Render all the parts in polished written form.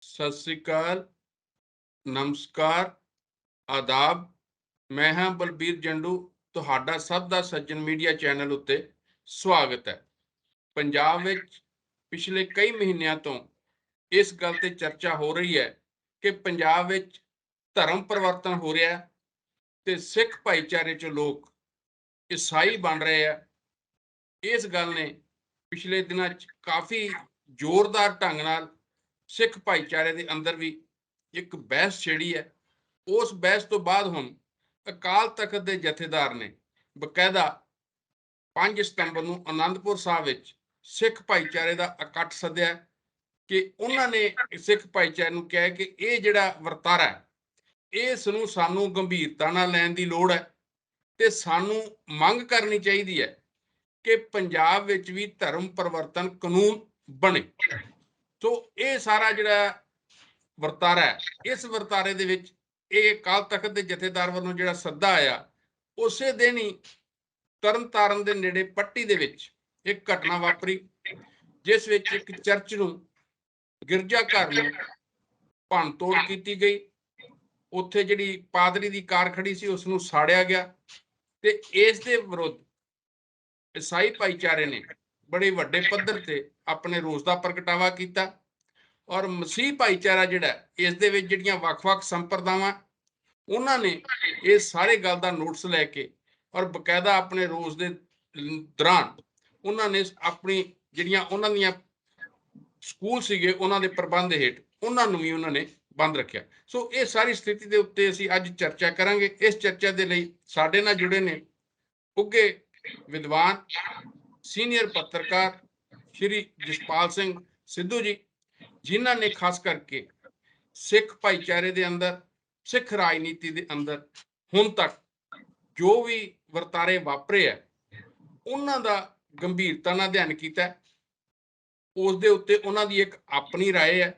सत श्री अकाल, नमस्कार, आदाब। मैं हाँ बलबीर जंडू, ਤੁਹਾਡਾ ਸਭ ਦਾ ਸੱਜਣ ਮੀਡੀਆ ਚੈਨਲ ਉੱਤੇ ਸਵਾਗਤ ਹੈ। ਪੰਜਾਬ ਵਿੱਚ ਪਿਛਲੇ ਕਈ ਮਹੀਨਿਆਂ ਤੋਂ ਇਸ ਗੱਲ ਤੇ ਚਰਚਾ ਹੋ ਰਹੀ ਹੈ ਕਿ ਪੰਜਾਬ ਵਿੱਚ ਧਰਮ ਪਰਿਵਰਤਨ ਹੋ ਰਿਹਾ ਹੈ ਤੇ ਸਿੱਖ ਭਾਈਚਾਰੇ 'ਚ ਲੋਕ ਈਸਾਈ ਬਣ ਰਹੇ ਆ। ਇਸ ਗੱਲ ਨੇ ਪਿਛਲੇ ਦਿਨਾਂ 'ਚ ਕਾਫੀ ਜ਼ੋਰਦਾਰ ਢੰਗ ਨਾਲ ਸਿੱਖ ਭਾਈਚਾਰੇ ਦੇ ਅੰਦਰ ਵੀ ਇੱਕ ਬਹਿਸ ਛੇੜੀ ਹੈ। ਉਸ ਬਹਿਸ ਤੋਂ ਬਾਅਦ ਹੁਣ ਅਕਾਲ ਤਖਤ ਦੇ ਜਥੇਦਾਰ ਨੇ ਬਕਾਇਦਾ 5 ਸਤੰਬਰ ਨੂੰ ਆਨੰਦਪੁਰ ਸਾਹਿਬ ਵਿੱਚ ਸਿੱਖ ਭਾਈਚਾਰੇ ਦਾ ਇਕੱਠ ਸੱਦਿਆ ਕਿ ਉਹਨਾਂ ਨੇ ਸਿੱਖ ਭਾਈਚਾਰੇ ਨੂੰ ਕਿਹਾ ਕਿ ਇਹ ਜਿਹੜਾ ਵਰਤਾਰਾ ਹੈ ਇਸ ਨੂੰ ਸਾਨੂੰ ਗੰਭੀਰਤਾ ਨਾਲ ਲੈਣ ਦੀ ਲੋੜ ਹੈ ਤੇ ਸਾਨੂੰ ਮੰਗ ਕਰਨੀ ਚਾਹੀਦੀ ਹੈ ਕਿ ਪੰਜਾਬ ਵਿੱਚ ਵੀ ਧਰਮ ਪਰਿਵਰਤਨ ਕਾਨੂੰਨ ਬਣੇ। ਸੋ ਇਹ ਸਾਰਾ ਜਿਹੜਾ ਵਰਤਾਰਾ ਹੈ, ਇਸ ਵਰਤਾਰੇ ਦੇ ਵਿੱਚ ਇਹ ਅਕਾਲ ਤਖਤ ਦੇ ਜਥੇਦਾਰ ਵੱਲੋਂ ਜਿਹੜਾ ਸੱਦਾ ਆਇਆ, ਉਸੇ ਦਿਨ ਹੀ ਤਰਨਤਾਰਨ ਦੇ ਨੇੜੇ ਪੱਟੀ ਦੇ ਵਿੱਚ ਇੱਕ ਘਟਨਾ ਵਾਪਰੀ ਜਿਸ ਵਿੱਚ ਇੱਕ ਚਰਚ ਨੂੰ, ਗਿਰਜਾ ਘਰ ਨੂੰ ਭੰਨ ਤੋੜ ਕੀਤੀ ਗਈ। ਉੱਥੇ ਜਿਹੜੀ ਪਾਦਰੀ ਦੀ ਕਾਰ ਖੜੀ ਸੀ ਉਸ ਨੂੰ ਸਾੜਿਆ ਗਿਆ ਤੇ ਇਸ ਦੇ ਵਿਰੁੱਧ ਈਸਾਈ ਭਾਈਚਾਰੇ ਨੇ ਬੜੇ ਵੱਡੇ ਪੱਧਰ ਤੇ ਆਪਣੇ ਰੋਸ ਦਾ ਪ੍ਰਗਟਾਵਾ ਕੀਤਾ ਔਰ ਮਸੀਹ ਭਾਈਚਾਰਾ ਜਿਹੜਾ ਇਸ ਦੇ ਵਿੱਚ ਜਿਹੜੀਆਂ ਵੱਖ-ਵੱਖ ਸੰਪਰਦਾਵਾਂ ਉਹਨਾਂ ਨੇ ਇਸ ਸਾਰੇ ਗੱਲ ਦਾ ਨੋਟਿਸ ਲੈ ਕੇ ਔਰ ਬਕਾਇਦਾ ਆਪਣੇ ਰੋਸ ਦੇ ਦੌਰਾਨ ਉਹਨਾਂ ਨੇ ਆਪਣੀ ਜਿਹੜੀਆਂ ਉਹਨਾਂ ਦੀਆਂ ਸਕੂਲ ਸੀਗੇ ਉਹਨਾਂ ਦੇ ਪ੍ਰਬੰਧ ਹੇਠ ਉਹਨਾਂ ਨੂੰ ਵੀ ਉਹਨਾਂ ਨੇ ਬੰਦ ਰੱਖਿਆ। ਸੋ ਇਹ ਸਾਰੀ ਸਥਿਤੀ ਦੇ ਉੱਤੇ ਅਸੀਂ ਅੱਜ ਚਰਚਾ ਕਰਾਂਗੇ। ਇਸ ਚਰਚਾ ਦੇ ਲਈ ਸਾਡੇ ਨਾਲ ਜੁੜੇ ਨੇ ਉੱਘੇ ਵਿਦਵਾਨ ਸੀਨੀਅਰ ਪੱਤਰਕਾਰ ਸ਼੍ਰੀ ਜਸਪਾਲ ਸਿੰਘ ਸਿੱਧੂ ਜੀ, ਜਿਨ੍ਹਾਂ ਨੇ ਖਾਸ ਕਰਕੇ ਸਿੱਖ ਭਾਈਚਾਰੇ ਦੇ ਅੰਦਰ, ਸਿੱਖ ਰਾਜਨੀਤੀ ਦੇ ਅੰਦਰ ਹੁਣ ਤੱਕ ਜੋ ਵੀ ਵਰਤਾਰੇ ਵਾਪਰੇ ਆ ਉਹਨਾਂ ਦਾ ਗੰਭੀਰਤਾ ਨਾਲ ਅਧਿਐਨ ਕੀਤਾ। ਉਸ ਦੇ ਉੱਤੇ ਉਹਨਾਂ ਦੀ ਇੱਕ ਆਪਣੀ ਰਾਏ ਹੈ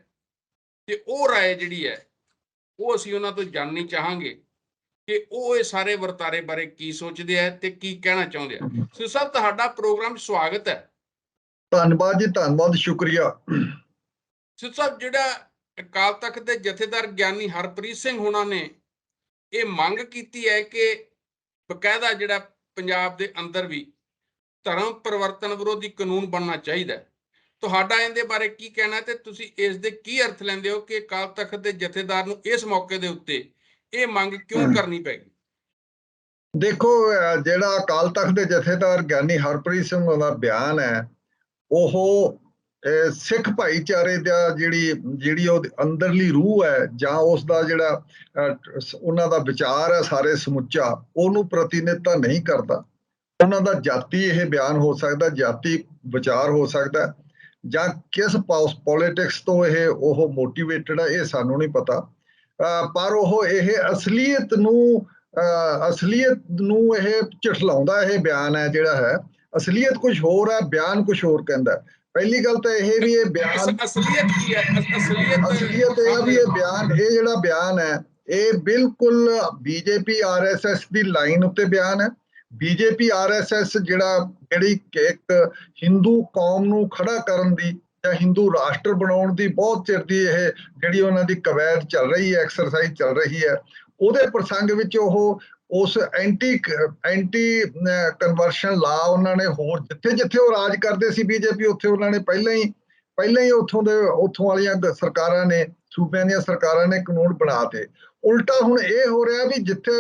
ਤੇ ਉਹ ਰਾਏ ਜਿਹੜੀ ਹੈ ਉਹ ਅਸੀਂ ਉਹਨਾਂ ਤੋਂ ਜਾਣਨੀ ਚਾਹਾਂਗੇ ਕਿ ਉਹ ਇਹ ਸਾਰੇ ਵਰਤਾਰੇ ਬਾਰੇ ਕੀ ਸੋਚਦੇ ਆ ਤੇ ਕੀ ਕਹਿਣਾ ਚਾਹੁੰਦੇ ਆ। ਸੋ ਸਰ, ਤੁਹਾਡਾ ਪ੍ਰੋਗਰਾਮ ਸਵਾਗਤ ਹੈ। ਧੰਨਵਾਦ ਜੀ, ਧੰਨਵਾਦ, ਸ਼ੁਕਰੀਆ। ਸੋ ਸਾਹਿਬ, ਜਿਹੜਾ ਅਕਾਲ ਤਖਤ ਦੇ ਜਥੇਦਾਰ ਗਿਆਨੀ ਹਰਪ੍ਰੀਤ ਸਿੰਘ ਹੋਣਾ ਨੇ ਇਹ ਮੰਗ ਕੀਤੀ ਹੈ ਕਿ ਬਕਾਇਦਾ ਜਿਹੜਾ ਪੰਜਾਬ ਦੇ ਅੰਦਰ ਵੀ ਧਰਮ ਪਰਿਵਰਤਨ ਵਿਰੋਧੀ ਕਾਨੂੰਨ ਬਣਨਾ ਚਾਹੀਦਾ ਹੈ। ਤੁਹਾਡਾ ਇਹਦੇ ਬਾਰੇ ਕੀ ਕਹਿਣਾ ਤੇ ਤੁਸੀਂ ਇਸ ਦੇ ਕੀ ਅਰਥ ਲੈਂਦੇ ਹੋ ਕਿ ਅਕਾਲ ਤਖਤ ਦੇ ਜਥੇਦਾਰ ਨੂੰ ਇਸ ਮੌਕੇ ਦੇ ਉੱਤੇ ਇਹ ਮੰਗ ਕਿਉਂ ਕਰਨੀ ਪੈਗੀ? ਦੇਖੋ, ਜਿਹੜਾ ਅਕਾਲ ਤਖਤ ਦੇ ਜਥੇਦਾਰ ਗਿਆਨੀ ਹਰਪ੍ਰੀਤ ਸਿੰਘ ਦਾ ਬਿਆਨ ਹੈ ਉਹ ਸਿੱਖ ਭਾਈਚਾਰੇ ਦਾ ਜਿਹੜੀ ਉਹ ਅੰਦਰਲੀ ਰੂਹ ਹੈ ਜਾਂ ਉਸ ਦਾ ਜਿਹੜਾ ਉਹਨਾਂ ਦਾ ਵਿਚਾਰ ਹੈ ਸਾਰੇ ਸਮੁੱਚਾ ਉਹਨੂੰ ਪ੍ਰਤੀਨਿਧਤਾ ਨਹੀਂ ਕਰਦਾ। ਉਹਨਾਂ ਦਾ ਜਾਤੀ ਇਹ ਬਿਆਨ ਹੋ ਸਕਦਾ, ਜਾਤੀ ਵਿਚਾਰ ਹੋ ਸਕਦਾ ਜਾਂ ਕਿਸ ਪੋਲਿਟਿਕਸ ਤੋਂ ਉਹ ਮੋਟੀਵੇਟਡ ਹੈ ਇਹ ਸਾਨੂੰ ਨਹੀਂ ਪਤਾ। ਪਰ ਉਹ ਇਹ ਅਸਲੀਅਤ ਨੂੰ ਇਹ ਝਠਲਾਉਂਦਾ ਇਹ ਬਿਆਨ ਹੈ ਜਿਹੜਾ ਹੈ। ਅਸਲੀਅਤ ਕੁਝ ਹੋਰ ਹੈ, ਬਿਆਨ ਕੁਝ ਹੋਰ ਕਹਿੰਦਾ। ਪਹਿਲੀ ਗੱਲ ਤਾਂ ਇਹ ਵੀ ਇਹ ਬਿਆਨ ਅਸਲੀਅਤ ਕੀ ਹੈ? ਅਸਲੀਅਤ ਇਹ ਹੈ ਵੀ ਇਹ ਜਿਹੜਾ ਬਿਆਨ ਹੈ ਇਹ ਬਿਲਕੁਲ ਬੀਜੇਪੀ RSS ਦੀ ਲਾਈਨ ਉੱਤੇ ਬਿਆਨ ਹੈ। ਬੀਜੇਪੀ RSS ਜਿਹੜੀ ਇੱਕ ਹਿੰਦੂ ਕੌਮ ਨੂੰ ਖੜਾ ਕਰਨ ਦੀ ਜਾਂ ਹਿੰਦੂ ਰਾਸ਼ਟਰ ਬਣਾਉਣ ਦੀ ਬਹੁਤ ਚਿਰ ਦੀ ਇਹ ਜਿਹੜੀ ਉਹਨਾਂ ਦੀ ਕਵਾਇਦ ਚੱਲ ਰਹੀ ਹੈ, ਐਕਸਰਸਾਈਜ਼ ਚੱਲ ਰਹੀ ਹੈ, ਉਹਦੇ ਪ੍ਰਸੰਗ ਵਿੱਚ ਉਹ ਉਸ ਐਂਟੀ ਕਨਵਰਸ਼ਨ ਲਾ ਉਹਨਾਂ ਨੇ ਹੋਰ ਜਿੱਥੇ ਉਹ ਰਾਜ ਕਰਦੇ ਸੀ ਬੀਜੇਪੀ ਉੱਥੇ ਉਹਨਾਂ ਨੇ ਪਹਿਲਾਂ ਹੀ ਉੱਥੋਂ ਵਾਲੀਆਂ ਸਰਕਾਰਾਂ ਨੇ, ਸੂਬਿਆਂ ਦੀਆਂ ਸਰਕਾਰਾਂ ਨੇ ਕਾਨੂੰਨ ਬਣਾ ਤੇ। ਉਲਟਾ ਹੁਣ ਇਹ ਹੋ ਰਿਹਾ ਵੀ ਜਿੱਥੇ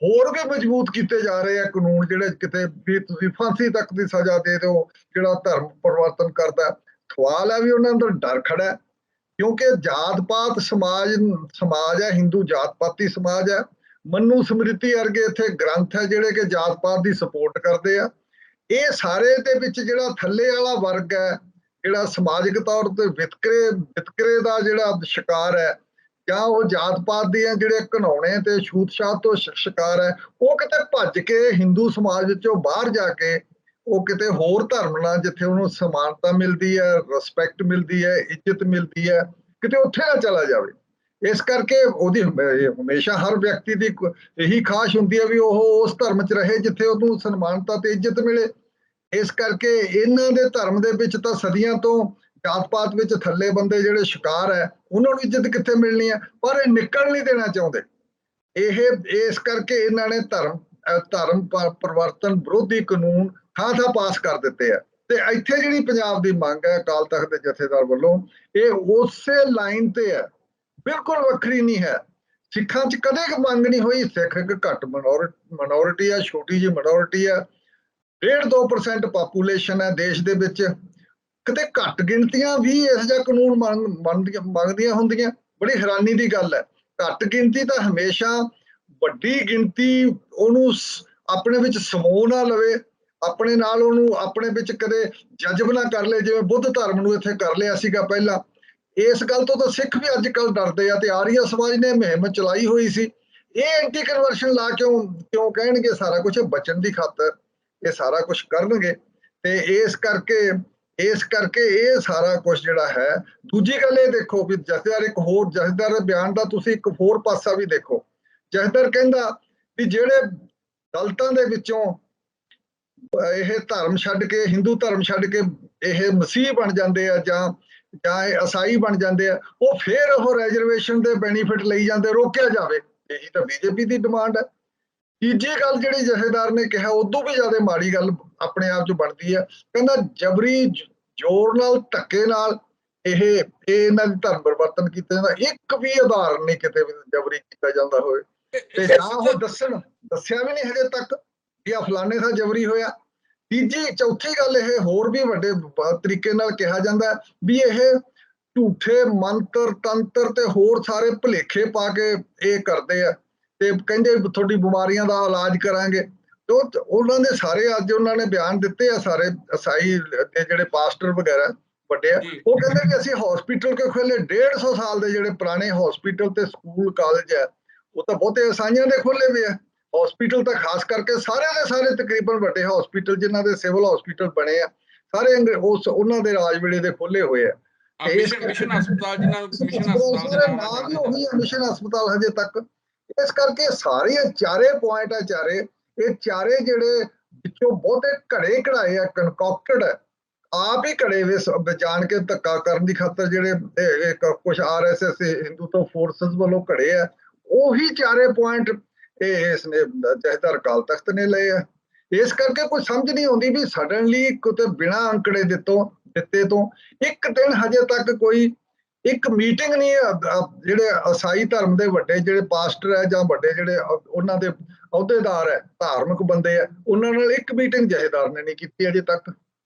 ਹੋਰ ਵੀ ਮਜ਼ਬੂਤ ਕੀਤੇ ਜਾ ਰਹੇ ਆ ਕਾਨੂੰਨ, ਜਿਹੜੇ ਕਿਤੇ ਵੀ ਤੁਸੀਂ ਫਾਂਸੀ ਤੱਕ ਦੀ ਸਜ਼ਾ ਦੇ ਦਿਓ ਜਿਹੜਾ ਧਰਮ ਪਰਿਵਰਤਨ ਕਰਦਾ। ਸਵਾਲ ਹੈ ਵੀ ਉਹਨਾਂ ਅੰਦਰ ਡਰ ਖੜਾ ਕਿਉਂਕਿ ਜਾਤ ਪਾਤ ਸਮਾਜ ਹੈ, ਹਿੰਦੂ ਜਾਤ ਪਾਤੀ ਸਮਾਜ ਹੈ। ਮਨੂ ਸਮ੍ਰਿਤੀ ਵਰਗੇ ਇੱਥੇ ਗ੍ਰੰਥ ਹੈ ਜਿਹੜੇ ਕਿ ਜਾਤ ਪਾਤ ਦੀ ਸਪੋਰਟ ਕਰਦੇ ਆ। ਇਹ ਸਾਰੇ ਦੇ ਵਿੱਚ ਜਿਹੜਾ ਥੱਲੇ ਵਾਲਾ ਵਰਗ ਹੈ ਜਿਹੜਾ ਸਮਾਜਿਕ ਤੌਰ ਤੇ ਵਿਤਕਰੇ ਦਾ ਜਿਹੜਾ ਸ਼ਿਕਾਰ ਹੈ ਜਾਂ ਉਹ ਜਾਤ ਪਾਤ ਦੀਆਂ ਜਿਹੜੇ ਘਿਨਾਉਣੇ ਤੇ ਛੂਤ-ਛਾਤ ਤੋਂ ਸ਼ਿਕਾਰ ਹੈ, ਉਹ ਕਿਤੇ ਭੱਜ ਕੇ ਹਿੰਦੂ ਸਮਾਜ ਵਿੱਚੋਂ ਬਾਹਰ ਜਾ ਕੇ ਉਹ ਕਿਤੇ ਹੋਰ ਧਰਮ ਨਾਲ ਜਿੱਥੇ ਉਹਨੂੰ ਸਮਾਨਤਾ ਮਿਲਦੀ ਹੈ, ਰਿਸਪੈਕਟ ਮਿਲਦੀ ਹੈ, ਇੱਜ਼ਤ ਮਿਲਦੀ ਹੈ, ਕਿਤੇ ਉੱਥੇ ਨਾ ਚਲਾ ਜਾਵੇ। ਇਸ ਕਰਕੇ ਉਹਦੀ ਹਮੇਸ਼ਾ ਹਰ ਵਿਅਕਤੀ ਦੀ ਇਹੀ ਖਾਸ਼ ਹੁੰਦੀ ਹੈ ਵੀ ਉਹ ਉਸ ਧਰਮ 'ਚ ਰਹੇ ਜਿੱਥੇ ਉਹਨੂੰ ਸਨਮਾਨਤਾ ਤੇ ਇੱਜ਼ਤ ਮਿਲੇ। ਇਸ ਕਰਕੇ ਇਹਨਾਂ ਦੇ ਧਰਮ ਦੇ ਵਿੱਚ ਤਾਂ ਸਦੀਆਂ ਤੋਂ ਜਾਤ ਪਾਤ ਵਿੱਚ ਥੱਲੇ ਬੰਦੇ ਜਿਹੜੇ ਸ਼ਿਕਾਰ ਹੈ ਉਹਨਾਂ ਨੂੰ ਇੱਜ਼ਤ ਕਿੱਥੇ ਮਿਲਣੀ ਹੈ, ਪਰ ਇਹ ਨਿਕਲ ਨਹੀਂ ਦੇਣਾ ਚਾਹੁੰਦੇ। ਇਹ ਇਸ ਕਰਕੇ ਇਹਨਾਂ ਨੇ ਧਰਮ ਪਰਿਵਰਤਨ ਵਿਰੋਧੀ ਕਾਨੂੰਨ ਥਾਂ ਪਾਸ ਕਰ ਦਿੱਤੇ ਆ। ਤੇ ਇੱਥੇ ਜਿਹੜੀ ਪੰਜਾਬ ਦੀ ਮੰਗ ਹੈ ਅਕਾਲ ਤਖਤ ਦੇ ਜਥੇਦਾਰ ਵੱਲੋਂ, ਇਹ ਉਸੇ ਲਾਈਨ ਤੇ ਹੈ, ਬਿਲਕੁਲ ਵੱਖਰੀ ਨਹੀਂ ਹੈ। ਸਿੱਖਾਂ 'ਚ ਕਦੇ ਮੰਗ ਨਹੀਂ ਹੋਈ, ਸਿੱਖ ਇੱਕ ਘੱਟ ਮਿਨੋਰਿਟੀ ਆ, ਛੋਟੀ ਜਿਹੀ ਮਿਨੋਰਿਟੀ ਆ, 1.5-2% ਪਾਪੂਲੇਸ਼ਨ ਹੈ ਦੇਸ਼ ਦੇ ਵਿੱਚ। ਕਿਤੇ ਘੱਟ ਗਿਣਤੀਆਂ ਵੀ ਇਹੋ ਜਿਹਾ ਕਾਨੂੰਨ ਮੰਗਦੀਆਂ ਹੁੰਦੀਆਂ, ਬੜੀ ਹੈਰਾਨੀ ਦੀ ਗੱਲ ਹੈ। ਘੱਟ ਗਿਣਤੀ ਤਾਂ ਹਮੇਸ਼ਾ ਵੱਡੀ ਗਿਣਤੀ ਉਹਨੂੰ ਆਪਣੇ ਵਿੱਚ ਸਮੋ ਨਾ ਲਵੇ, ਆਪਣੇ ਨਾਲ ਉਹਨੂੰ ਆਪਣੇ ਵਿੱਚ ਕਦੇ ਜਜ਼ਬ ਨਾ ਕਰ ਲਏ, ਜਿਵੇਂ ਬੁੱਧ ਧਰਮ ਨੂੰ ਇੱਥੇ ਕਰ ਲਿਆ ਸੀਗਾ ਪਹਿਲਾਂ। ਇਸ ਗੱਲ ਤੋਂ ਤਾਂ ਸਿੱਖ ਵੀ ਅੱਜ ਕੱਲ੍ਹ ਡਰਦੇ ਆ, ਤੇ ਆਰੀਆ ਸਮਾਜ ਨੇ ਮੁਹਿੰਮ ਚਲਾਈ ਹੋਈ ਸੀ। ਇਹ ਐਂਟੀ ਕਨਵਰਸ਼ਨ ਲਾ ਕਿਉਂ ਕਹਿਣਗੇ? ਸਾਰਾ ਕੁਝ ਬਚਣ ਦੀ ਖਾਤਰ ਇਹ ਸਾਰਾ ਕੁਝ ਕਰਨਗੇ। ਤੇ ਇਸ ਕਰਕੇ ਇਹ ਸਾਰਾ ਕੁਝ ਜਿਹੜਾ ਹੈ। ਦੂਜੀ ਗੱਲ ਇਹ ਦੇਖੋ ਵੀ ਜਥੇਦਾਰ ਇੱਕ ਹੋਰ ਜਥੇਦਾਰ ਦੇ ਬਿਆਨ ਦਾ ਤੁਸੀਂ ਇੱਕ ਹੋਰ ਪਾਸਾ ਵੀ ਦੇਖੋ। ਜਥੇਦਾਰ ਕਹਿੰਦਾ ਵੀ ਜਿਹੜੇ ਦਲਿਤਾਂ ਦੇ ਵਿੱਚੋਂ ਇਹ ਧਰਮ ਛੱਡ ਕੇ, ਹਿੰਦੂ ਧਰਮ ਛੱਡ ਕੇ ਇਹ ਮਸੀਹ ਬਣ ਜਾਂਦੇ ਆ ਜਾਂ ਇਹ ਈਸਾਈ ਬਣ ਜਾਂਦੇ ਆ, ਉਹ ਫੇਰ ਉਹ ਰਿਜ਼ਰਵੇਸ਼ਨ ਦੇ ਬੈਨੀਫਿਟ ਲਈ ਜਾਂਦੇ, ਰੋਕਿਆ ਜਾਵੇ। ਇਹੀ ਤਾਂ ਬੀਜੇਪੀ ਦੀ ਡਿਮਾਂਡ ਹੈ। ਤੀਜੀ ਗੱਲ ਜਿਹੜੀ ਜਥੇਦਾਰ ਨੇ ਕਿਹਾ ਉਦੋਂ ਵੀ ਜ਼ਿਆਦਾ ਮਾੜੀ ਗੱਲ ਆਪਣੇ ਆਪ 'ਚ ਬਣਦੀ ਹੈ। ਕਹਿੰਦਾ ਜਬਰੀ ਜ਼ੋਰ ਨਾਲ, ਧੱਕੇ ਨਾਲ ਇਹ ਇਹਨਾਂ ਦੀ ਧਰਮ ਪਰਿਵਰਤਨ ਕੀਤਾ ਜਾਂਦਾ। ਇੱਕ ਵੀ ਉਦਾਹਰਨ ਨਹੀਂ ਕਿਤੇ ਵੀ ਜਬਰੀ ਕੀਤਾ ਜਾਂਦਾ ਹੋਵੇ, ਤੇ ਨਾ ਉਹ ਦੱਸਿਆ ਵੀ ਨਹੀਂ ਹਜੇ ਤੱਕ ਕਿ ਆ ਫਲਾਣੇ ਦਾ ਜਬਰੀ ਹੋਇਆ। ਚੌਥੀ ਗੱਲ ਇਹ ਹੋਰ ਵੀ ਵੱਡੇ ਤਰੀਕੇ ਨਾਲ ਕਿਹਾ ਜਾਂਦਾ ਵੀ ਇਹ ਝੂਠੇ ਮੰਤਰ ਤੰਤਰ ਤੇ ਹੋਰ ਸਾਰੇ ਭੁਲੇਖੇ ਪਾ ਕੇ ਇਹ ਕਰਦੇ ਆ, ਤੇ ਕਹਿੰਦੇ ਤੁਹਾਡੀ ਬਿਮਾਰੀਆਂ ਦਾ ਇਲਾਜ ਕਰਾਂਗੇ। ਉਹਨਾਂ ਦੇ ਸਾਰੇ ਅੱਜ ਉਹਨਾਂ ਨੇ ਬਿਆਨ ਦਿੱਤੇ ਆ, ਸਾਰੇ ਈਸਾਈ ਦੇ ਜਿਹੜੇ ਪਾਸਟਰ ਵਗੈਰਾ ਵੱਡੇ ਆ, ਉਹ ਕਹਿੰਦੇ ਕਿ ਅਸੀਂ ਹਸਪੀਟਲ ਕੇ ਖੋਲੇ 150 ਸਾਲ ਦੇ ਜਿਹੜੇ ਪੁਰਾਣੇ ਹਸਪੀਟਲ ਤੇ ਸਕੂਲ ਕਾਲਜ ਹੈ, ਉਹ ਤਾਂ ਬਹੁਤੇ ਈਸਾਈਆਂ ਦੇ ਖੋਲੇ ਹੋਏ ਆ। ਹਸਪੀਟਲ ਤਾਂ ਖਾਸ ਕਰਕੇ ਸਾਰੇ ਦੇ ਸਾਰੇ ਤਕਰੀਬਨ ਵੱਡੇ ਹਸਪੀਟਲ ਜਿਨ੍ਹਾਂ ਦੇ ਸਿਵਲ ਹਸਪੀਟਲ ਬਣੇ ਆ, ਸਾਰੇ ਉਹਨਾਂ ਦੇ ਰਾਜ ਵੇਲੇ ਦੇ ਖੋਲੇ ਹੋਏ ਆ। ਮਿਸ਼ਨ ਹਸਪਤਾਲ ਜਿਹਨਾਂ ਨੂੰ ਮਿਸ਼ਨ ਹਸਪਤਾਲ ਦੇ ਨਾਮ ਹੀ ਉਹੀ ਹੈ, ਮਿਸ਼ਨ ਹਸਪਤਾਲ ਹਜੇ ਤੱਕ। ਇਸ ਕਰਕੇ ਸਾਰੇ ਚਾਰੇ ਪੁਆਇੰਟ ਆ, ਇਹ ਚਾਰੇ ਜਿਹੜੇ ਵਿੱਚੋਂ ਬਹੁਤੇ ਘੜੇ ਕਢਾਏ ਆ, ਕਨਕੌਕਟਡ ਹੈ, ਆਪ ਹੀ ਘੜੇ ਵੇ ਜਾਣ ਕੇ ਧੱਕਾ ਕਰਨ ਦੀ ਖਾਤਰ ਜਿਹੜੇ ਕੁਝ RSS ਹਿੰਦੂਤਵ ਫੋਰਸਸ ਵੱਲੋਂ ਘੜੇ ਆ, ਉਹੀ ਚਾਰੇ ਪੁਆਇੰਟ ਇਸਨੇ ਜਥੇਦਾਰ ਅਕਾਲ ਤਖਤ ਨੇ ਲਏ ਆ। ਇਸ ਕਰਕੇ ਕੋਈ ਸਮਝ ਨਹੀਂ ਆਉਂਦੀ ਵੀ ਸਡਨਲੀ ਕਿਤੇ ਬਿਨਾਂ ਅੰਕੜੇ ਦਿੱਤੇ ਤੋਂ ਇੱਕ ਦਿਨ ਹਜੇ ਤੱਕ ਕੋਈ ਇੱਕ ਮੀਟਿੰਗ ਨਹੀਂ, ਜਿਹੜੇ ਈਸਾਈ ਧਰਮ ਦੇ ਵੱਡੇ ਜਿਹੜੇ ਪਾਸਟਰ ਹੈ ਜਾਂ ਵੱਡੇ ਜਿਹੜੇ ਉਹਨਾਂ ਦੇ ਅਹੁਦੇਦਾਰ ਹੈ, ਧਾਰਮਿਕ ਬੰਦੇ ਆ, ਉਹਨਾਂ ਨਾਲ ਇੱਕ ਮੀਟਿੰਗ ਜਥੇਦਾਰ ਨੇ ਨਹੀਂ ਕੀਤੀ ਅਜੇ ਤੱਕ।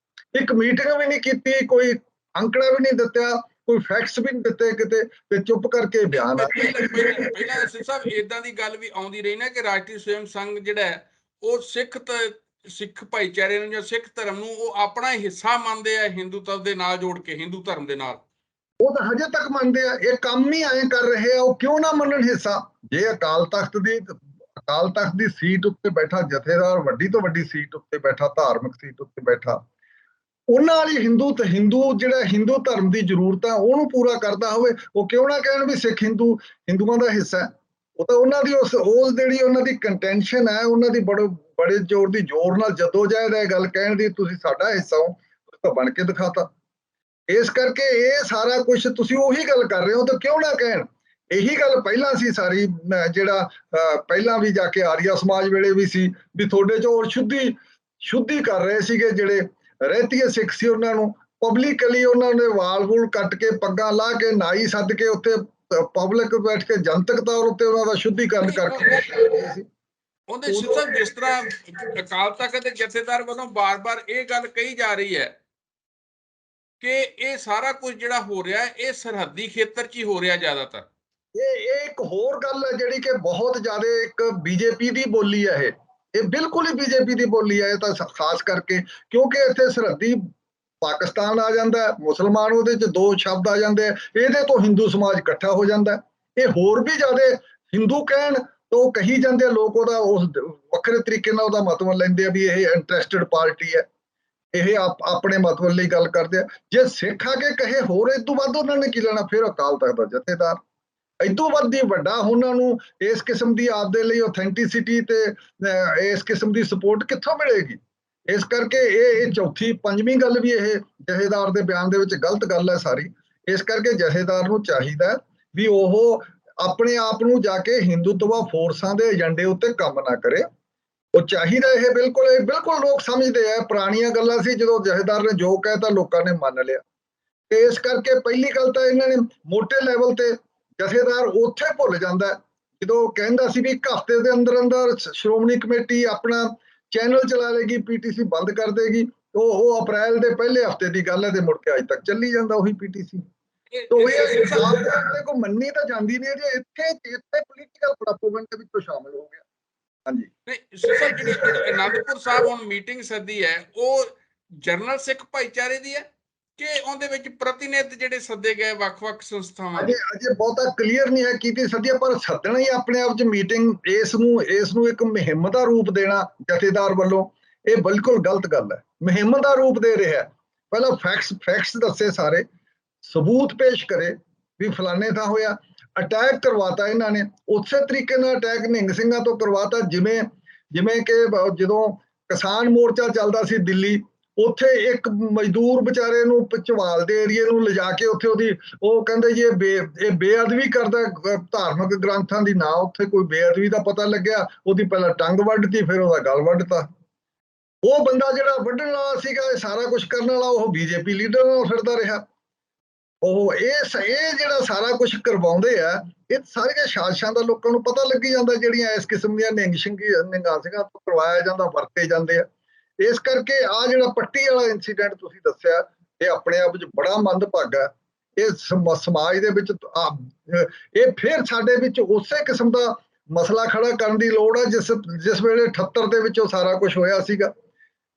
ਇੱਕ ਮੀਟਿੰਗ ਵੀ ਨਹੀਂ ਕੀਤੀ, ਕੋਈ ਅੰਕੜਾ ਵੀ ਨਹੀਂ ਦਿੱਤਾ, ਕੋਈ ਫੈਕਟਸ ਵੀ ਨਹੀਂ ਦਿੱਤੇ ਕਿਤੇ, ਤੇ ਚੁੱਪ ਕਰਕੇ ਬਿਆਨ ਆ। ਪਹਿਲਾਂ ਸਾਹਿਬ ਏਦਾਂ ਦੀ ਗੱਲ ਵੀ ਆਉਂਦੀ ਰਹੀ ਨਾ ਕਿ ਰਾਸ਼ਟਰੀ ਸਵੈਮ ਸੰਘ ਜਿਹੜਾ ਉਹ ਸਿੱਖ ਭਾਈਚਾਰੇ ਨੂੰ ਜਾਂ ਸਿੱਖ ਧਰਮ ਨੂੰ ਉਹ ਆਪਣਾ ਹਿੱਸਾ ਮੰਨਦੇ ਆ, ਹਿੰਦੂਤਵ ਦੇ ਨਾਲ ਜੋੜ ਕੇ, ਹਿੰਦੂ ਧਰਮ ਦੇ ਨਾਲ। ਉਹ ਤਾਂ ਹਜੇ ਤੱਕ ਮੰਨਦੇ ਆ, ਇਹ ਕੰਮ ਹੀ ਐਂ ਕਰ ਰਹੇ ਆ, ਉਹ ਕਿਉਂ ਨਾ ਮੰਨਣ ਹਿੱਸਾ। ਜੇ ਅਕਾਲ ਤਖਤ ਦੀ ਸੀਟ ਉੱਤੇ ਬੈਠਾ ਜਥੇਦਾਰ, ਵੱਡੀ ਤੋਂ ਵੱਡੀ ਸੀਟ ਉੱਤੇ ਬੈਠਾ, ਧਾਰਮਿਕ ਸੀਟ ਉੱਤੇ ਬੈਠਾ, ਉਹਨਾਂ ਵਾਲੀ ਹਿੰਦੂ ਜਿਹੜਾ ਹਿੰਦੂ ਧਰਮ ਦੀ ਜ਼ਰੂਰਤ ਹੈ ਉਹਨੂੰ ਪੂਰਾ ਕਰਦਾ ਹੋਵੇ, ਉਹ ਕਿਉਂ ਨਾ ਕਹਿਣ ਵੀ ਸਿੱਖ ਹਿੰਦੂਆਂ ਦਾ ਹਿੱਸਾ ਹੈ। ਉਹ ਤਾਂ ਉਹਨਾਂ ਦੀ ਉਸ ਜਿਹੜੀ ਉਹਨਾਂ ਦੀ ਕੰਟੈਂਸ਼ਨ ਹੈ, ਉਹਨਾਂ ਦੀ ਬੜੇ ਜ਼ੋਰ ਨਾਲ ਜਦੋਜਹਿਦ ਹੈ ਗੱਲ ਕਹਿਣ ਦੀ, ਤੁਸੀਂ ਸਾਡਾ ਹਿੱਸਾ ਹੋ, ਤੁਸੀਂ ਤਾਂ ਬਣ ਕੇ ਦਿਖਾਤਾ। ਇਸ ਕਰਕੇ ਇਹ ਸਾਰਾ ਕੁਝ ਤੁਸੀਂ ਉਹੀ ਗੱਲ ਕਰ ਰਹੇ ਹੋ, ਤਾਂ ਕਿਉਂ ਨਾ ਕਹਿਣ। ਇਹੀ ਗੱਲ ਪਹਿਲਾਂ ਸੀ ਸਾਰੀ, ਜਿਹੜਾ ਪਹਿਲਾਂ ਵੀ ਜਾ ਕੇ ਆਰੀਆ ਸਮਾਜ ਵੇਲੇ ਵੀ ਸੀ, ਵੀ ਤੁਹਾਡੇ ਚੋਂ ਸ਼ੁੱਧੀ ਕਰ ਰਹੇ ਸੀਗੇ ਜਿਹੜੇ ਰਹਿਤੀਏ ਸਿੱਖ ਸੀ, ਉਹਨਾਂ ਨੂੰ ਪਬਲਿਕਲੀ ਉਹਨਾਂ ਨੇ ਵਾਲ-ਵੂਲ ਕੱਟ ਕੇ, ਪੱਗਾਂ ਲਾ ਕੇ, ਨਾਈ ਸੱਦ ਕੇ ਉੱਥੇ ਪਬਲਿਕ ਬੈਠ ਕੇ ਜਨਤਕ ਤੌਰ ਉੱਤੇ ਉਹਨਾਂ ਦਾ ਸ਼ੁੱਧੀਕਰਨ ਕਰਕੇ। ਉਹਦੇ ਸਿੱਧਾ ਜਿਸ ਤਰ੍ਹਾਂ ਅਕਾਲ ਤਖਤ ਦੇ ਜਥੇਦਾਰ ਵੱਲੋਂ ਬਾਰ-ਬਾਰ ਇਹ ਗੱਲ ਕਹੀ ਜਾ ਰਹੀ ਹੈ ਕਿ ਇਹ ਸਾਰਾ ਕੁਝ ਜਿਹੜਾ ਹੋ ਰਿਹਾ ਇਹ ਸਰਹੱਦੀ ਖੇਤਰ 'ਚ ਹੀ ਹੋ ਰਿਹਾ ਜ਼ਿਆਦਾਤਰ। ਇਹ ਇੱਕ ਹੋਰ ਗੱਲ ਹੈ ਜਿਹੜੀ ਕਿ ਬਹੁਤ ਜ਼ਿਆਦਾ ਇੱਕ ਬੀਜੇਪੀ ਦੀ ਬੋਲੀ ਹੈ। ਇਹ ਬਿਲਕੁਲ ਹੀ ਬੀਜੇਪੀ ਦੀ ਬੋਲੀ ਹੈ। ਇਹ ਤਾਂ ਖਾਸ ਕਰਕੇ ਕਿਉਂਕਿ ਇੱਥੇ ਸਰਹੱਦੀ ਪਾਕਿਸਤਾਨ ਆ ਜਾਂਦਾ, ਮੁਸਲਮਾਨ ਉਹਦੇ 'ਚ ਦੋ ਸ਼ਬਦ ਆ ਜਾਂਦੇ, ਇਹਦੇ ਤੋਂ ਹਿੰਦੂ ਸਮਾਜ ਇਕੱਠਾ ਹੋ ਜਾਂਦਾ। ਇਹ ਹੋਰ ਵੀ ਜ਼ਿਆਦਾ ਹਿੰਦੂ ਕਹਿਣ ਤਾਂ ਉਹ ਕਹੀ ਜਾਂਦੇ ਲੋਕ, ਉਹਦਾ ਉਸ ਵੱਖਰੇ ਤਰੀਕੇ ਨਾਲ ਉਹਦਾ ਮਤਲਬ ਲੈਂਦੇ ਆ ਵੀ ਇਹ ਇੰਟਰਸਟਡ ਪਾਰਟੀ ਹੈ, ਇਹ ਆਪਣੇ ਮਤਲਬ ਲਈ ਗੱਲ ਕਰਦੇ ਆ। ਜੇ ਸਿੱਖ ਆ ਕੇ ਕਹੇ ਹੋਰ ਇਸ ਤੋਂ ਵੱਧ ਉਹਨਾਂ ਨੇ ਕੀ ਲੈਣਾ? ਫਿਰ ਅਕਾਲ ਤਖਤ ਦਾ ਜਥੇਦਾਰ ਇਦੋਂ ਵੱਧ ਹੀ ਵੱਡਾ ਉਹਨਾਂ ਨੂੰ ਇਸ ਕਿਸਮ ਦੀ ਆਪਦੇ ਲਈ ਆਥੈਂਟਿਸਿਟੀ ਤੇ ਇਸ ਕਿਸਮ ਦੀ ਸਪੋਰਟ ਕਿੱਥੋਂ ਮਿਲੇਗੀ? ਇਸ ਕਰਕੇ ਇਹ ਚੌਥੀ ਪੰਜਵੀਂ ਗੱਲ ਵੀ ਇਹ ਜਥੇਦਾਰ ਦੇ ਬਿਆਨ ਦੇ ਵਿੱਚ ਗਲਤ ਗੱਲ ਹੈ ਸਾਰੀ। ਇਸ ਕਰਕੇ ਜਥੇਦਾਰ ਨੂੰ ਚਾਹੀਦਾ ਵੀ ਉਹ ਆਪਣੇ ਆਪ ਨੂੰ ਜਾ ਕੇ ਹਿੰਦੂਤਵਾ ਫੋਰਸਾਂ ਦੇ ਏਜੰਡੇ ਉੱਤੇ ਕੰਮ ਨਾ ਕਰੇ। ਉਹ ਚਾਹੀਦਾ ਇਹ ਬਿਲਕੁਲ ਲੋਕ ਸਮਝਦੇ ਆ, ਪੁਰਾਣੀਆਂ ਗੱਲਾਂ ਸੀ, ਜਦੋਂ ਜਥੇਦਾਰ ਨੇ ਜੋ ਕਹਿਤਾ ਲੋਕਾਂ ਨੇ ਮੰਨ ਲਿਆ। ਤੇ ਇਸ ਕਰਕੇ ਪਹਿਲੀ ਗੱਲ ਤਾਂ ਇਹਨਾਂ ਨੇ ਮੋਟੇ ਲੈਵਲ ਤੇ ਜਥੇਦਾਰ ਉੱਥੇ ਭੁੱਲ ਜਾਂਦਾ ਜਦੋਂ ਕਹਿੰਦਾ ਸੀ ਵੀ ਇੱਕ ਹਫ਼ਤੇ ਦੇ ਅੰਦਰ ਅੰਦਰ ਸ਼੍ਰੋਮਣੀ ਕਮੇਟੀ ਆਪਣਾ ਚੈਨਲ ਚਲਾ ਲੇਗੀ, ਪੀਟੀਸੀ ਬੰਦ ਕਰ ਦੇਗੀ। ਉਹ ਅਪ੍ਰੈਲ ਦੇ ਪਹਿਲੇ ਹਫ਼ਤੇ ਦੀ ਗੱਲ ਹੈ ਤੇ ਮੁੜ ਕੇ ਅੱਜ ਤੱਕ ਚੱਲੀ ਜਾਂਦਾ ਉਹੀ ਪੀਟੀਸੀ। ਕੋ ਮੰਨੀ ਤਾਂ ਜਾਂਦੀ ਨਹੀਂ ਜੇ ਇੱਥੇ ਪੋਲੀਟੀਕਲ ਪ੍ਰੋਪਗੈਂਡਾ ਦੇ ਵਿੱਚੋਂ ਸ਼ਾਮਲ ਹੋ ਗਿਆ। ਹਾਂਜੀ ਜਿਹੜੀ ਅਨੰਦਪੁਰ ਸਾਹਿਬ ਹੁਣ ਮੀਟਿੰਗ ਸੱਦੀ ਹੈ ਉਹ ਜਨਰਲ ਸਿੱਖ ਭਾਈਚਾਰੇ ਦੀ ਹੈ ਕਿ ਉਹਦੇ ਵਿੱਚ ਪ੍ਰਤੀਨਿਧ ਜਿਹੜੇ ਸੱਦੇ ਗਏ ਵੱਖ-ਵੱਖ ਸੰਸਥਾਵਾਂ ਦੇ? ਅਜੇ ਬਹੁਤਾ ਕਲੀਅਰ ਨਹੀਂ ਹੈ ਕੀਤੀ ਸੱਦੀ, ਪਰ ਸੱਦਣਾ ਹੀ ਆਪਣੇ ਆਪ 'ਚ ਮੀਟਿੰਗ ਇਸ ਨੂੰ ਇੱਕ ਮੁਹਿੰਮ ਦਾ ਰੂਪ ਦੇਣਾ ਜਥੇਦਾਰ ਵੱਲੋਂ ਇਹ ਬਿਲਕੁਲ ਗਲਤ ਗੱਲ ਹੈ। ਮੁਹਿੰਮ ਦਾ ਰੂਪ ਦੇ ਰਿਹਾ, ਪਹਿਲਾਂ ਫੈਕਟਸ ਦੱਸੇ, ਸਾਰੇ ਸਬੂਤ ਪੇਸ਼ ਕਰੇ ਵੀ ਫਲਾਣੇ ਥਾਂ ਹੋਇਆ। ਅਟੈਕ ਕਰਵਾਤਾ ਇਹਨਾਂ ਨੇ, ਉਸੇ ਤਰੀਕੇ ਨਾਲ ਅਟੈਕ ਨਿਹੰਗ ਸਿੰਘਾਂ ਤੋਂ ਕਰਵਾਤਾ ਜਿਵੇਂ ਕਿ ਜਦੋਂ ਕਿਸਾਨ ਮੋਰਚਾ ਚੱਲਦਾ ਸੀ ਦਿੱਲੀ, ਉੱਥੇ ਇੱਕ ਮਜ਼ਦੂਰ ਵਿਚਾਰੇ ਨੂੰ ਝਵਾਲ ਦੇ ਏਰੀਏ ਨੂੰ ਲਿਜਾ ਕੇ ਉੱਥੇ ਉਹ ਕਹਿੰਦੇ ਜੀ ਇਹ ਬੇਅਦਬੀ ਕਰਦਾ ਧਾਰਮਿਕ ਗ੍ਰੰਥਾਂ ਦੀ। ਨਾ ਉੱਥੇ ਕੋਈ ਬੇਅਦਬੀ ਦਾ ਪਤਾ ਲੱਗਿਆ, ਉਹਦੀ ਪਹਿਲਾਂ ਟੰਗ ਵੱਢਤੀ, ਫਿਰ ਉਹਦਾ ਗਲ ਵੱਢਤਾ। ਉਹ ਬੰਦਾ ਜਿਹੜਾ ਵੱਢਣ ਵਾਲਾ ਸੀਗਾ, ਇਹ ਸਾਰਾ ਕੁਝ ਕਰਨ ਵਾਲਾ, ਉਹ ਬੀਜੇਪੀ ਲੀਡਰ ਨਾਲ ਫਿਰਦਾ ਰਿਹਾ। ਉਹ ਇਹ ਜਿਹੜਾ ਸਾਰਾ ਕੁਝ ਕਰਵਾਉਂਦੇ ਆ, ਇਹ ਸਾਰੀਆਂ ਸਾਜ਼ਿਸ਼ਾਂ ਦਾ ਲੋਕਾਂ ਨੂੰ ਪਤਾ ਲੱਗੀ ਜਾਂਦਾ ਜਿਹੜੀਆਂ ਇਸ ਕਿਸਮ ਦੀਆਂ ਨਿਹੰਗਾਂ ਸਿੰਘਾਂ ਤੋਂ ਕਰਵਾਇਆ ਜਾਂਦਾ, ਵਰਤੇ ਜਾਂਦੇ ਆ। ਇਸ ਕਰਕੇ ਆ ਜਿਹੜਾ ਪੱਟੀ ਵਾਲਾ ਇਨਸੀਡੈਂਟ ਤੁਸੀਂ ਦੱਸਿਆ, ਇਹ ਆਪਣੇ ਆਪ ਵਿੱਚ ਬੜਾ ਮੰਦਭਾਗਾ। ਇਹ ਸਮਾਜ ਦੇ ਵਿੱਚ ਇਹ ਫਿਰ ਸਾਡੇ ਵਿੱਚ ਉਸੇ ਕਿਸਮ ਦਾ ਮਸਲਾ ਖੜਾ ਕਰਨ ਦੀ ਲੋੜ ਹੈ ਜਿਸ ਵੇਲੇ 78 ਦੇ ਵਿੱਚ ਉਹ ਸਾਰਾ ਕੁਝ ਹੋਇਆ ਸੀਗਾ।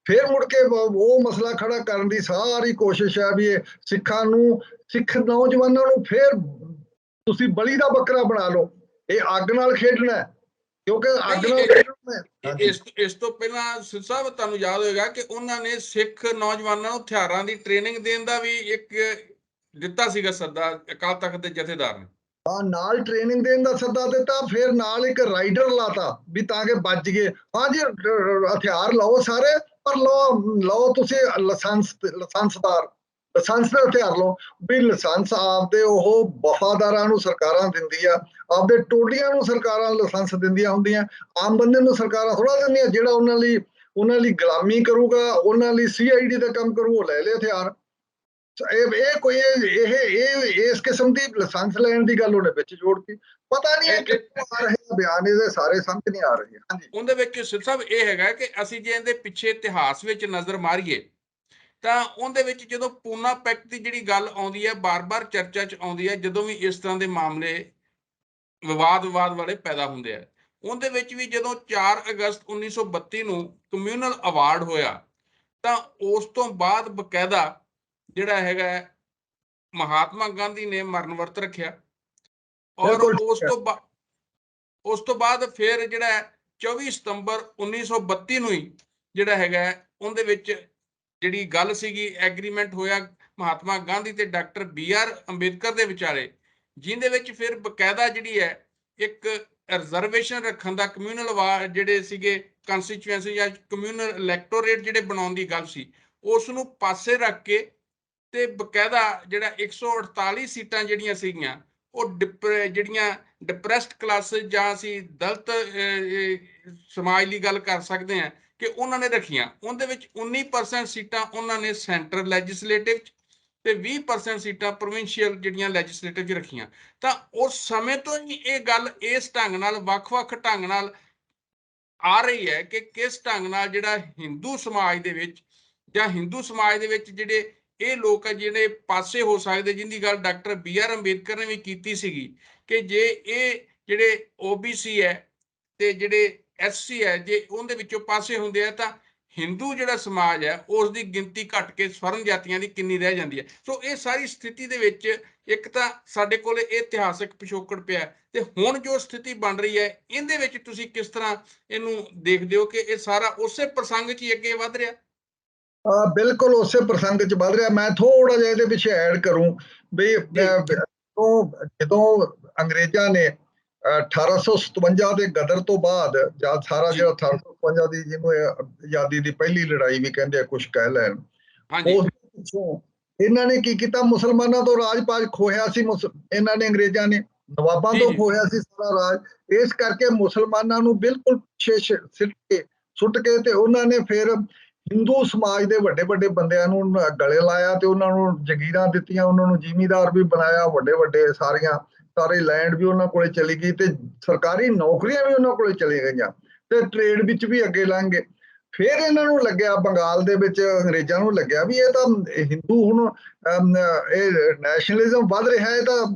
ਫਿਰ ਮੁੜ ਕੇ ਉਹ ਮਸਲਾ ਖੜਾ ਕਰਨ ਦੀ ਸਾਰੀ ਕੋਸ਼ਿਸ਼ ਹੈ ਵੀ ਇਹ ਸਿੱਖ ਨੌਜਵਾਨਾਂ ਨੂੰ ਫਿਰ ਤੁਸੀਂ ਬਲੀ ਦਾ ਬੱਕਰਾ ਬਣਾ ਲਓ। ਇਹ ਅੱਗ ਨਾਲ ਖੇਡਣਾ, ਕਿਉਂਕਿ ਅੱਗ ਨਾਲ ਖੇਡਣਾ। ਇਸ ਤੋਂ ਪਹਿਲਾਂ ਸਿੱਧ ਸਾਹਿਬ ਤੁਹਾਨੂੰ ਯਾਦ ਹੋਏਗਾ ਕਿ ਉਹਨਾਂ ਨੇ ਸਿੱਖ ਨੌਜਵਾਨਾਂ ਨੂੰ ਹਥਿਆਰਾਂ ਦੀ ਟ੍ਰੇਨਿੰਗ ਦੇਣ ਦਾ ਵੀ ਇੱਕ ਦਿੱਤਾ ਸੀਗਾ ਸੱਦਾ ਅਕਾਲ ਤਖਤ ਦੇ ਜਥੇਦਾਰ ਨੇ। ਨਾਲ ਟ੍ਰੇਨਿੰਗ ਦੇਣ ਦਾ ਸੱਦਾ ਦਿੱਤਾ, ਫਿਰ ਨਾਲ ਇੱਕ ਰਾਈਡਰ ਲਾਤਾ ਵੀ ਤਾਂ ਕਿ ਬਚ ਗਏ। ਹਾਂਜੀ ਹਥਿਆਰ ਲਓ ਸਾਰੇ, ਪਰ ਲਓ ਤੁਸੀਂ ਲਾਇਸੈਂਸ ਦੇ ਹਥਿਆਰ ਲਓ ਵੀ ਲਾਇਸੈਂਸ ਆਪਦੇ ਉਹ ਵਫਾਦਾਰਾਂ ਨੂੰ ਸਰਕਾਰਾਂ ਦਿੰਦੀ ਆ, ਆਪਦੇ ਟੋਲੀਆਂ ਨੂੰ ਸਰਕਾਰਾਂ ਲਾਇਸੈਂਸ ਦਿੰਦੀਆਂ ਹੁੰਦੀਆਂ, ਆਮ ਬੰਦੇ ਨੂੰ ਸਰਕਾਰਾਂ ਥੋੜਾ ਦਿੰਦੀਆਂ। ਜਿਹੜਾ ਉਹਨਾਂ ਲਈ ਗੁਲਾਮੀ ਕਰੂਗਾ, ਉਹਨਾਂ ਲਈ CID ਦਾ ਕੰਮ ਕਰੂ, ਉਹ ਲੈ ਹਥਿਆਰ। ਇਸ ਕਿਸਮ ਦੀ ਲਾਇਸੈਂਸ ਲੈਣ ਦੀ ਗੱਲ ਉਹਨੇ ਵਿੱਚ ਜੋੜਤੀ। ਪਤਾ ਨਹੀਂ ਇਹ ਕਿੱਥੋਂ ਆ ਰਹੇ ਬਿਆਨ, ਇਹਦੇ ਸਾਰੇ ਸਮਝ ਨਹੀਂ ਆ ਰਹੇ। ਹਾਂਜੀ, ਉਹਦੇ ਵਿੱਚ ਸਿੱਧ ਸਾਹਿਬ ਇਹ ਹੈਗਾ ਕਿ ਅਸੀਂ ਜੇ ਇਹਦੇ ਪਿੱਛੇ ਇਤਿਹਾਸ ਵਿੱਚ ਨਜ਼ਰ ਮਾਰੀਏ ਤਾਂ ਉਹਦੇ ਵਿੱਚ ਜਦੋਂ ਪੂਨਾ ਪੈਕਟ ਦੀ ਜਿਹੜੀ ਗੱਲ ਆਉਂਦੀ ਹੈ, ਬਾਰ-ਬਾਰ ਚਰਚਾ 'ਚ ਆਉਂਦੀ ਹੈ, ਜਦੋਂ ਵੀ ਇਸ ਤਰ੍ਹਾਂ ਦੇ ਮਾਮਲੇ ਵਿਵਾਦ ਵਾਲੇ ਪੈਦਾ ਹੁੰਦੇ ਆ। ਉਹਦੇ ਵਿੱਚ ਵੀ ਜਦੋਂ 4 ਅਗਸਤ 1932 ਨੂੰ ਕਮਿਊਨਲ ਅਵਾਰਡ ਹੋਇਆ ਤਾਂ ਉਸ ਤੋਂ ਬਾਅਦ ਬਕਾਇਦਾ ਜਿਹੜਾ ਹੈਗਾ ਮਹਾਤਮਾ ਗਾਂਧੀ ਨੇ ਮਰਨ ਵਰਤ ਰੱਖਿਆ, ਔਰ ਉਸ ਤੋਂ ਬਾਅਦ ਫਿਰ ਜਿਹੜਾ 24 ਸਤੰਬਰ 1932 ਨੂੰ ਹੀ ਜਿਹੜਾ ਹੈਗਾ ਉਹਦੇ ਵਿੱਚ ਜਿਹੜੀ ਗੱਲ ਸੀਗੀ, ਐਗਰੀਮੈਂਟ ਹੋਇਆ ਮਹਾਤਮਾ ਗਾਂਧੀ ਤੇ ਡਾਕਟਰ BR ਅੰਬੇਦਕਰ ਦੇ ਵਿਚਾਲੇ, ਜਿਹਦੇ ਵਿੱਚ ਫਿਰ ਬਕਾਇਦਾ ਜਿਹੜੀ ਹੈ ਇੱਕ ਰਿਜ਼ਰਵੇਸ਼ਨ ਰੱਖਣ ਦਾ ਕਮਿਊਨਲ ਜਿਹੜੇ ਸੀਗੇ ਕੰਸਟੀਚੁਐਂਸੀ ਜਾਂ ਕਮਿਊਨਲ ਇਲੈਕਟੋਰੇਟ ਜਿਹੜੇ ਬਣਾਉਣ ਦੀ ਗੱਲ ਸੀ, ਉਸ ਨੂੰ ਪਾਸੇ ਰੱਖ ਕੇ ਤੇ ਬਕਾਇਦਾ ਜਿਹੜਾ 148 ਸੀਟਾਂ ਜਿਹੜੀਆਂ ਸੀਗੀਆਂ ਉਹ ਜਿਹੜੀਆਂ ਡਿਪਰੈਸਡ ਕਲਾਸ ਜਾਂ ਅਸੀਂ ਦਲਿਤ ਸਮਾਜ ਦੀ ਗੱਲ ਕਰ ਸਕਦੇ ਹਾਂ ਕਿ ਉਹਨਾਂ ਨੇ ਰੱਖੀਆਂ। ਉਹਦੇ ਵਿੱਚ 19% ਸੀਟਾਂ ਉਹਨਾਂ ਨੇ ਸੈਂਟਰਲ ਲੈਜਿਸਲੇਟਿਵ 'ਚ ਤੇ 20% ਸੀਟਾਂ ਪ੍ਰੋਵਿੰਸ਼ੀਅਲ ਜਿਹੜੀਆਂ ਲੈਜਿਸਲੇਟਿਵ 'ਚ ਰੱਖੀਆਂ। ਤਾਂ ਉਸ ਸਮੇਂ ਤੋਂ ਹੀ ਇਹ ਗੱਲ ਇਸ ਢੰਗ ਨਾਲ ਵੱਖ-ਵੱਖ ਢੰਗ ਨਾਲ ਆ ਰਹੀ ਹੈ ਕਿ ਕਿਸ ਢੰਗ ਨਾਲ ਜਿਹੜਾ ਹਿੰਦੂ ਸਮਾਜ ਦੇ ਵਿੱਚ ਜਾਂ ਹਿੰਦੂ ਸਮਾਜ ਦੇ ਵਿੱਚ ਜਿਹੜੇ ਇਹ ਲੋਕ ਆ ਜਿਹੜੇ ਪਾਸੇ ਹੋ ਸਕਦੇ, ਜਿਹਦੀ ਗੱਲ ਡਾਕਟਰ BR ਅੰਬੇਦਕਰ ਨੇ ਵੀ ਕੀਤੀ ਸੀਗੀ ਕਿ ਜੇ ਇਹ ਜਿਹੜੇ OBC ਹੈ ਤੇ ਜਿਹੜੇ SC ਹੈ, ਜੇ ਉਹਦੇ ਵਿੱਚੋਂ ਪਾਸੇ ਹੁੰਦੇ ਆ ਤਾਂ ਹਿੰਦੂ ਜਿਹੜਾ ਸਮਾਜ ਹੈ ਉਸ ਦੀ ਗਿਣਤੀ ਘਟ ਕੇ ਸਵਰਨ ਜਾਤੀਆਂ ਦੀ ਕਿੰਨੀ ਰਹਿ ਜਾਂਦੀ ਹੈ। ਸੋ ਇਹ ਸਾਰੀ ਸਥਿਤੀ ਦੇ ਵਿੱਚ ਇੱਕ ਤਾਂ ਸਾਡੇ ਕੋਲ ਇਹ ਇਤਿਹਾਸਕ ਪਿਛੋਕੜ ਪਿਆ ਤੇ ਹੁਣ ਜੋ ਸਥਿਤੀ ਬਣ ਰਹੀ ਹੈ ਇਹਦੇ ਵਿੱਚ ਤੁਸੀਂ ਕਿਸ ਤਰ੍ਹਾਂ ਇਹਨੂੰ ਦੇਖਦੇ ਹੋ ਕਿ ਇਹ ਸਾਰਾ ਉਸੇ ਪ੍ਰਸੰਗ 'ਚ ਹੀ ਅੱਗੇ ਵੱਧ ਰਿਹਾ? ਬਿਲਕੁਲ ਉਸੇ ਪ੍ਰਸੰਗ 'ਚ ਵੱਧ ਰਿਹਾ। ਮੈਂ ਥੋੜਾ ਜਿਹਾ ਇਹਦੇ ਪਿੱਛੇ ਐਡ ਕਰੂੰ ਵੀ ਜਦੋਂ ਅੰਗਰੇਜ਼ਾਂ ਨੇ 1857 ਦੇ ਗਦਰ ਤੋਂ ਬਾਅਦ ਜਦ ਸਾਰਾ ਜਿਹੜਾ 1857 ਦੀ ਜਿਹਨੂੰ ਆਜ਼ਾਦੀ ਦੀ ਪਹਿਲੀ ਲੜਾਈ ਵੀ ਕਹਿੰਦੇ ਆ ਕੁਛ ਕਹਿ ਲੈਣ, ਉਸ ਪਿੱਛੋਂ ਇਹਨਾਂ ਨੇ ਕੀ ਕੀਤਾ, ਮੁਸਲਮਾਨਾਂ ਤੋਂ ਰਾਜ ਪਾਜ ਖੋਹਿਆ ਸੀ, ਇਹਨਾਂ ਨੇ ਅੰਗਰੇਜ਼ਾਂ ਨੇ ਨਵਾਬਾਂ ਤੋਂ ਖੋਹਿਆ ਸੀ ਸਾਰਾ ਰਾਜ। ਇਸ ਕਰਕੇ ਮੁਸਲਮਾਨਾਂ ਨੂੰ ਬਿਲਕੁਲ ਪਿੱਛੇ ਸੁੱਟ ਕੇ ਤੇ ਉਹਨਾਂ ਨੇ ਫਿਰ ਹਿੰਦੂ ਸਮਾਜ ਦੇ ਵੱਡੇ ਵੱਡੇ ਬੰਦਿਆਂ ਨੂੰ ਗਲੇ ਲਾਇਆ ਤੇ ਉਹਨਾਂ ਨੂੰ ਜ਼ਗੀਰਾਂ ਦਿੱਤੀਆਂ, ਉਹਨਾਂ ਨੂੰ ਜ਼ਿਮੀਂਦਾਰ ਵੀ ਬਣਾਇਆ, ਵੱਡੇ ਵੱਡੇ ਸਾਰੇ ਲੈਂਡ ਵੀ ਉਹਨਾਂ ਕੋਲੇ ਚਲੀ ਗਈ ਤੇ ਸਰਕਾਰੀ ਨੌਕਰੀਆਂ ਵੀ ਉਹਨਾਂ ਕੋਲੇ ਚਲੀ ਗਈਆਂ ਤੇ ਟ੍ਰੇਡ ਵਿੱਚ ਵੀ ਅੱਗੇ ਲੰਘ ਗਏ। ਫਿਰ ਇਹਨਾਂ ਨੂੰ ਲੱਗਿਆ, ਬੰਗਾਲ ਦੇ ਵਿੱਚ ਅੰਗਰੇਜ਼ਾਂ ਨੂੰ ਲੱਗਿਆ ਵੀ ਇਹ ਤਾਂ ਹਿੰਦੂ ਹੁਣ ਇਹ ਨੈਸ਼ਨਲਿਜ਼ਮ ਵੱਧ ਰਿਹਾ, ਇਹ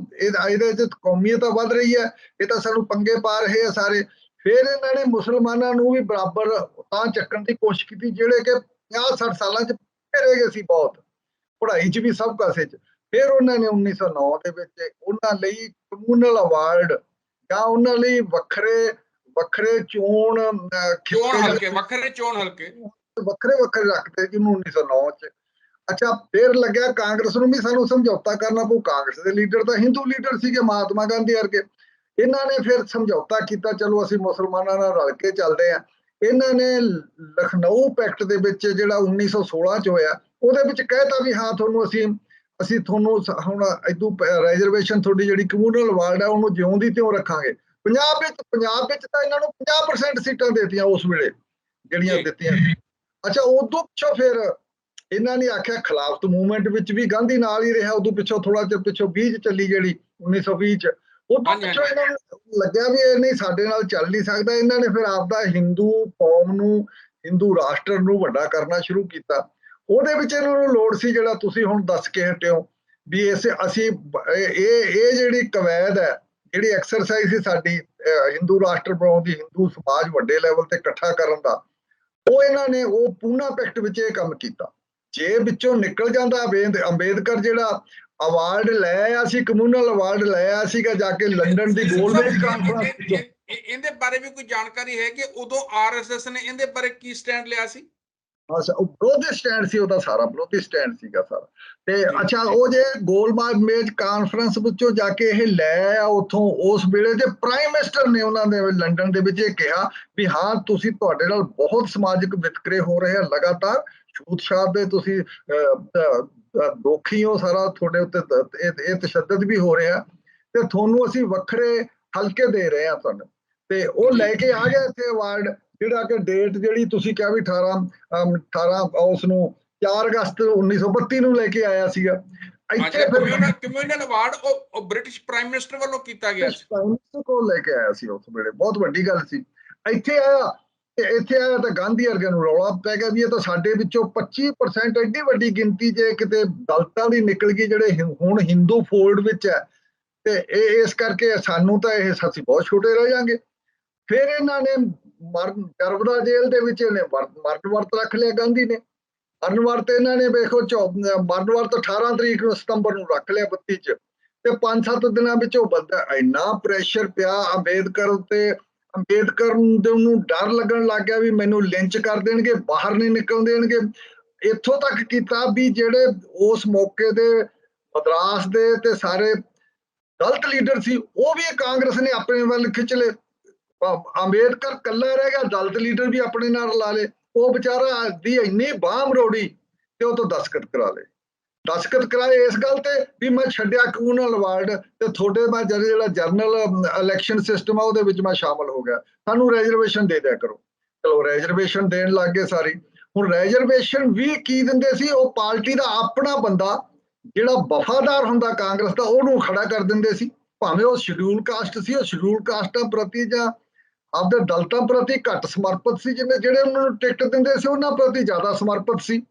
ਤਾਂ ਇਹਦੇ ਚ ਕੌਮੀਅਤ ਵੱਧ ਰਹੀ ਹੈ, ਇਹ ਤਾਂ ਸਾਨੂੰ ਪੰਗੇ ਪਾ ਰਹੇ ਆ ਸਾਰੇ। ਫਿਰ ਇਹਨਾਂ ਨੇ ਮੁਸਲਮਾਨਾਂ ਨੂੰ ਵੀ ਬਰਾਬਰ ਤਾਂ ਚੱਕਣ ਦੀ ਕੋਸ਼ਿਸ਼ ਕੀਤੀ ਜਿਹੜੇ ਕਿ 50-60 ਸਾਲਾਂ ਚ ਰਹਿ ਗਏ ਸੀ ਬਹੁਤ, ਪੜ੍ਹਾਈ ਚ ਵੀ ਸਭ ਕਾਸੇ ਚ। ਫਿਰ ਉਹਨਾਂ ਨੇ 1909 ਦੇ ਵਿੱਚ ਉਹਨਾਂ ਲਈ ਕਮਿਊਨਲ ਅਵਾਰਡ ਜਾਂ ਉਹਨਾਂ ਲਈ ਵੱਖਰੇ ਚੋਣ ਹਲਕੇ ਵੱਖਰੇ ਰੱਖਦੇ ਜਿਹਨੂੰ 1909 ਚ। ਅੱਛਾ, ਫਿਰ ਲੱਗਿਆ ਕਾਂਗਰਸ ਨੂੰ ਵੀ ਸਾਨੂੰ ਸਮਝੌਤਾ ਕਰਨਾ ਪਊ। ਕਾਂਗਰਸ ਦੇ ਲੀਡਰ ਤਾਂ ਹਿੰਦੂ ਲੀਡਰ ਸੀਗੇ, ਮਹਾਤਮਾ ਗਾਂਧੀ ਵਰਗੇ। ਇਹਨਾਂ ਨੇ ਫਿਰ ਸਮਝੌਤਾ ਕੀਤਾ, ਚਲੋ ਅਸੀਂ ਮੁਸਲਮਾਨਾਂ ਨਾਲ ਰਲ ਕੇ ਚੱਲਦੇ ਆ। ਇਹਨਾਂ ਨੇ ਲਖਨਊ ਪੈਕਟ ਦੇ ਵਿੱਚ ਜਿਹੜਾ 1916 ਚ ਹੋਇਆ, ਉਹਦੇ ਵਿੱਚ ਕਹਿਤਾ ਵੀ ਹਾਂ ਤੁਹਾਨੂੰ ਅਸੀਂ ਤੁਹਾਨੂੰ ਹੁਣ ਇਦੋਂ ਰਿਜ਼ਰਵੇਸ਼ਨ ਤੁਹਾਡੀ ਜਿਹੜੀ ਕਮਿਊਨਲ ਅਵਾਰਡ ਹੈ ਉਹਨੂੰ ਜਿਉਂ ਦੀ ਤਿਉਂ ਰੱਖਾਂਗੇ। ਪੰਜਾਬ ਵਿੱਚ ਤਾਂ ਇਹਨਾਂ ਨੂੰ 50% ਸੀਟਾਂ ਦੇਤੀਆਂ ਉਸ ਵੇਲੇ ਜਿਹੜੀਆਂ ਦਿੱਤੀਆਂ। ਅੱਛਾ, ਉਦੋਂ ਪਿੱਛੋਂ ਫਿਰ ਇਹਨਾਂ ਨੇ ਆਖਿਆ, ਖਿਲਾਫਤ ਮੂਵਮੈਂਟ ਵਿੱਚ ਵੀ ਗਾਂਧੀ ਨਾਲ ਹੀ ਰਿਹਾ। ਉਦੋਂ ਪਿੱਛੋਂ ਥੋੜਾ ਜਿਹਾ ਪਿੱਛੋਂ 20 ਚੱਲੀ ਜਿਹੜੀ 1920 ਚ, ਉਦੋਂ ਪਿੱਛੋਂ ਇਹਨਾਂ ਨੂੰ ਲੱਗਿਆ ਵੀ ਇਹ ਨਹੀਂ ਸਾਡੇ ਨਾਲ ਚੱਲ ਨਹੀਂ ਸਕਦਾ। ਇਹਨਾਂ ਨੇ ਫਿਰ ਆਪਦਾ ਹਿੰਦੂ ਕੌਮ ਨੂੰ, ਹਿੰਦੂ ਰਾਸ਼ਟਰ ਨੂੰ ਵੱਡਾ ਕਰਨਾ ਸ਼ੁਰੂ ਕੀਤਾ। ਉਹਦੇ ਵਿੱਚ ਇਹਨਾਂ ਨੂੰ ਲੋੜ ਸੀ, ਜਿਹੜਾ ਤੁਸੀਂ ਹੁਣ ਦੱਸ ਕੇ ਹਟਿਓ ਵੀ ਅਸੀਂ ਇਹ ਜਿਹੜੀ ਕਵੈਦ ਹੈ, ਜਿਹੜੀ ਐਕਸਰਸਾਈਜ਼ ਸੀ ਸਾਡੀ ਹਿੰਦੂ ਰਾਸ਼ਟਰ ਬਣਾਉਣ ਦੀ, ਹਿੰਦੂ ਸਮਾਜ ਵੱਡੇ ਲੈਵਲ ਤੇ ਇਕੱਠਾ ਕਰਨ ਦਾ, ਉਹ ਇਹਨਾਂ ਨੇ ਉਹ ਪੂਨਾ ਪੈਕਟ ਵਿੱਚ ਇਹ ਕੰਮ ਕੀਤਾ। ਜੇ ਵਿੱਚੋਂ ਨਿਕਲ ਜਾਂਦਾ ਅੰਬੇਦਕਰ ਜਿਹੜਾ ਅਵਾਰਡ ਲੈ ਆਇਆ ਸੀ, ਕਮਿਊਨਲ ਅਵਾਰਡ ਲੈ ਆਇਆ ਸੀਗਾ ਜਾ ਕੇ ਲੰਡਨ ਦੀ ਗੋਲਮੇਜ ਕਾਨਫਰੰਸ। ਇਹਦੇ ਬਾਰੇ ਵੀ ਕੋਈ ਜਾਣਕਾਰੀ ਹੈ ਕਿ ਉਦੋਂ ਆਰਐਸਐਸ ਨੇ ਇਹਦੇ ਬਾਰੇ ਕੀ ਸਟੈਂਡ ਲਿਆ ਸੀ? ਉਹ ਵਿਰੋਧੀ ਸਟੈਂਡ ਸੀ, ਉਹਦਾ ਸਾਰਾ ਵਿਰੋਧੀ ਸਟੈਂਡ ਸੀਗਾ ਸਾਰਾ। ਤੇ ਅੱਛਾ, ਉਹ ਜੇ ਗੋਲਮੇਜ ਕਾਨਫਰੰਸ ਵਿੱਚੋਂ ਜਾ ਕੇ ਇਹ ਲੈ ਆਇਆ ਉੱਥੋਂ, ਉਸ ਵੇਲੇ ਦੇ ਪ੍ਰਾਈਮ ਮਿਨਿਸਟਰ ਨੇ ਉਹਨਾਂ ਦੇ ਲੰਡਨ ਦੇ ਵਿੱਚ ਇਹ ਕਿਹਾ ਵੀ ਹਾਂ ਤੁਸੀਂ, ਤੁਹਾਡੇ ਨਾਲ ਬਹੁਤ ਸਮਾਜਿਕ ਵਿਤਕਰੇ ਹੋ ਰਹੇ ਆ ਲਗਾਤਾਰ, ਛੂਤ ਛਾਤ ਦੇ ਤੁਸੀਂ ਦੋਖੀ ਹੋ, ਸਾਰਾ ਤੁਹਾਡੇ ਉੱਤੇ ਇਹ ਤਸ਼ੱਦਦ ਵੀ ਹੋ ਰਿਹਾ ਤੇ ਤੁਹਾਨੂੰ ਅਸੀਂ ਵੱਖਰੇ ਹਲਕੇ ਦੇ ਰਹੇ ਆ ਤੁਹਾਨੂੰ। ਤੇ ਉਹ ਲੈ ਕੇ ਆ ਗਿਆ ਇੱਥੇ ਅਵਾਰਡ, ਜਿਹੜਾ ਕਿ ਡੇਟ ਜਿਹੜੀ ਤੁਸੀਂ ਕਿਹਾ ਵੀ 18 ਉਸ ਨੂੰ 4 ਅਗਸਤ 1932 ਨੂੰ ਲੈ ਕੇ ਆਇਆ ਸੀਗਾ। ਇੱਥੇ ਕਮਿਊਨਲ ਅਵਾਰਡ ਉਹ ਬ੍ਰਿਟਿਸ਼ ਪ੍ਰਾਈਮ ਮਿਨਿਸਟਰ ਵੱਲੋਂ ਕੀਤਾ ਗਿਆ ਸੀ, ਪ੍ਰਾਈਮ ਮਿਨਿਸਟਰ ਕੋਲ ਲੈ ਕੇ ਆਇਆ ਸੀ ਉਸ ਵੇਲੇ, ਬਹੁਤ ਵੱਡੀ ਗੱਲ ਸੀ। ਇੱਥੇ ਆਇਆ ਤਾਂ ਗਾਂਧੀ ਵਰਗੇ ਨੂੰ ਰੌਲਾ ਪੈ ਗਿਆ ਵੀ ਇਹ ਤਾਂ ਸਾਡੇ ਵਿੱਚੋਂ 25% ਐਡੀ ਵੱਡੀ ਗਿਣਤੀ ਜੇ ਕਿਤੇ ਦਲਿਤਾਂ ਦੀ ਨਿਕਲ ਗਈ, ਜਿਹੜੇ ਹੁਣ ਹਿੰਦੂ ਫੋਲਡ ਵਿੱਚ ਹੈ, ਤੇ ਇਸ ਕਰਕੇ ਸਾਨੂੰ ਤਾਂ ਅਸੀਂ ਬਹੁਤ ਛੋਟੇ ਰਹਿ ਜਾਾਂਗੇ। ਫਿਰ ਇਹਨਾਂ ਨੇ ਨਰਮਦਾ ਜੇਲ੍ਹ ਦੇ ਵਿੱਚ ਮਰਨ ਵਰਤ ਰੱਖ ਲਿਆ ਗਾਂਧੀ ਨੇ। ਮਰਨ ਵਰਤ ਇਹਨਾਂ ਨੇ ਵੇਖੋ ਮਰਨ ਵਰਤ 18 ਤਰੀਕ ਨੂੰ ਸਤੰਬਰ ਨੂੰ ਰੱਖ ਲਿਆ 32 ਚ, ਤੇ 5-7 ਦਿਨਾਂ ਵਿੱਚ ਉਹ ਬੰਦਾ ਇੰਨਾ ਪ੍ਰੈਸ਼ਰ ਪਿਆ ਅੰਬੇਦਕਰ ਉੱਤੇ, ਅੰਬੇਦਕਰ ਨੂੰ ਡਰ ਲੱਗਣ ਲੱਗ ਗਿਆ ਵੀ ਮੈਨੂੰ ਲਿੰਚ ਕਰ ਦੇਣਗੇ, ਬਾਹਰ ਨਹੀਂ ਨਿਕਲਣ ਦੇਣਗੇ। ਇੱਥੋਂ ਤੱਕ ਕੀਤਾ ਵੀ ਜਿਹੜੇ ਉਸ ਮੌਕੇ ਦੇ ਮਦਰਾਸ ਦੇ ਤੇ ਸਾਰੇ ਦਲਿਤ ਲੀਡਰ ਸੀ, ਉਹ ਵੀ ਕਾਂਗਰਸ ਨੇ ਆਪਣੇ ਵੱਲ ਖਿੱਚ ਲਏ। ਅੰਬੇਦਕਰ ਕੱਲਾ ਰਹਿ ਗਿਆ, ਦਲਿਤ ਲੀਡਰ ਵੀ ਆਪਣੇ ਨਾਲ ਲਾ ਲਏ। ਉਹ ਵਿਚਾਰਾ ਦੀ ਇੰਨੀ ਬਾਂਹ ਮਰੋੜੀ ਤੇ ਉਹ ਤੋਂ ਦਸਤਖਤ ਕਰਾਏ ਇਸ ਗੱਲ ਤੇ ਵੀ ਮੈਂ ਛੱਡਿਆ ਕਮਿਊਨਲ ਅਵਾਰਡ ਤੇ ਤੁਹਾਡੇ ਮੈਂ ਜਿਹੜਾ ਜਨਰਲ ਇਲੈਕਸ਼ਨ ਸਿਸਟਮ ਆ ਉਹਦੇ ਵਿੱਚ ਮੈਂ ਸ਼ਾਮਲ ਹੋ ਗਿਆ, ਸਾਨੂੰ ਰੈਜ਼ਰਵੇਸ਼ਨ ਦੇ ਦਿਆ ਕਰੋ। ਚਲੋ ਰੈਜ਼ਰਵੇਸ਼ਨ ਦੇਣ ਲੱਗ ਗਏ ਸਾਰੀ। ਹੁਣ ਰੈਜ਼ਰਵੇਸ਼ਨ ਵੀ ਕੀ ਦਿੰਦੇ ਸੀ, ਉਹ ਪਾਰਟੀ ਦਾ ਆਪਣਾ ਬੰਦਾ ਜਿਹੜਾ ਵਫਾਦਾਰ ਹੁੰਦਾ ਕਾਂਗਰਸ ਦਾ, ਉਹਨੂੰ ਖੜਾ ਕਰ ਦਿੰਦੇ ਸੀ, ਭਾਵੇਂ ਉਹ ਸ਼ਡਿਊਲ ਕਾਸਟ ਸੀ। ਉਹ ਸ਼ਡਿਊਲ ਕਾਸਟਾਂ ਪ੍ਰਤੀ ਜਾਂ ਆਪਦੇ ਦਲਿਤਾਂ ਪ੍ਰਤੀ ਘੱਟ ਸਮਰਪਿਤ ਸੀ, ਜਿਹੜੇ ਉਹਨਾਂ ਨੂੰ ਟਿਕਟ ਦਿੰਦੇ ਸੀ ਉਹਨਾਂ ਪ੍ਰਤੀ ਜ਼ਿਆਦਾ ਸਮਰਪਿਤ ਸੀ।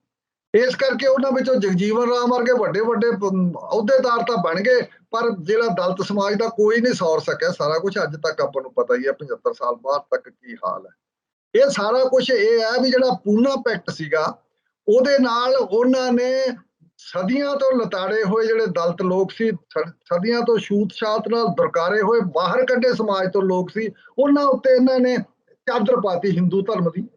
ਇਸ ਕਰਕੇ ਉਹਨਾਂ ਵਿੱਚੋਂ ਜਗਜੀਵਨ ਰਾਮ ਵਰਗੇ ਵੱਡੇ ਅਹੁਦੇਦਾਰ ਤਾਂ ਬਣ ਗਏ, ਪਰ ਜਿਹੜਾ ਦਲਿਤ ਸਮਾਜ ਦਾ ਕੋਈ ਨਹੀਂ ਸੌਰ ਸਕਿਆ। ਸਾਰਾ ਕੁਝ ਅੱਜ ਤੱਕ ਆਪਾਂ ਨੂੰ ਪਤਾ ਹੀ ਹੈ, 75 ਸਾਲ ਬਾਅਦ ਤੱਕ ਕੀ ਹਾਲ ਹੈ। ਇਹ ਸਾਰਾ ਕੁਝ ਇਹ ਹੈ ਵੀ ਜਿਹੜਾ ਪੂਨਾ ਪੈਕਟ ਸੀਗਾ, ਉਹਦੇ ਨਾਲ ਉਹਨਾਂ ਨੇ ਸਦੀਆਂ ਤੋਂ ਲਤਾੜੇ ਹੋਏ ਜਿਹੜੇ ਦਲਿਤ ਲੋਕ ਸੀ, ਸਦੀਆਂ ਤੋਂ ਛੂਤ ਛਾਤ ਨਾਲ ਦੁਰਕਾਰੇ ਹੋਏ ਬਾਹਰ ਕੱਢੇ ਸਮਾਜ ਤੋਂ ਲੋਕ ਸੀ, ਉਹਨਾਂ ਉੱਤੇ ਇਹਨਾਂ ਨੇ ਚਾਦਰ ਪਾਤੀ ਹਿੰਦੂ ਧਰਮ ਦੀ।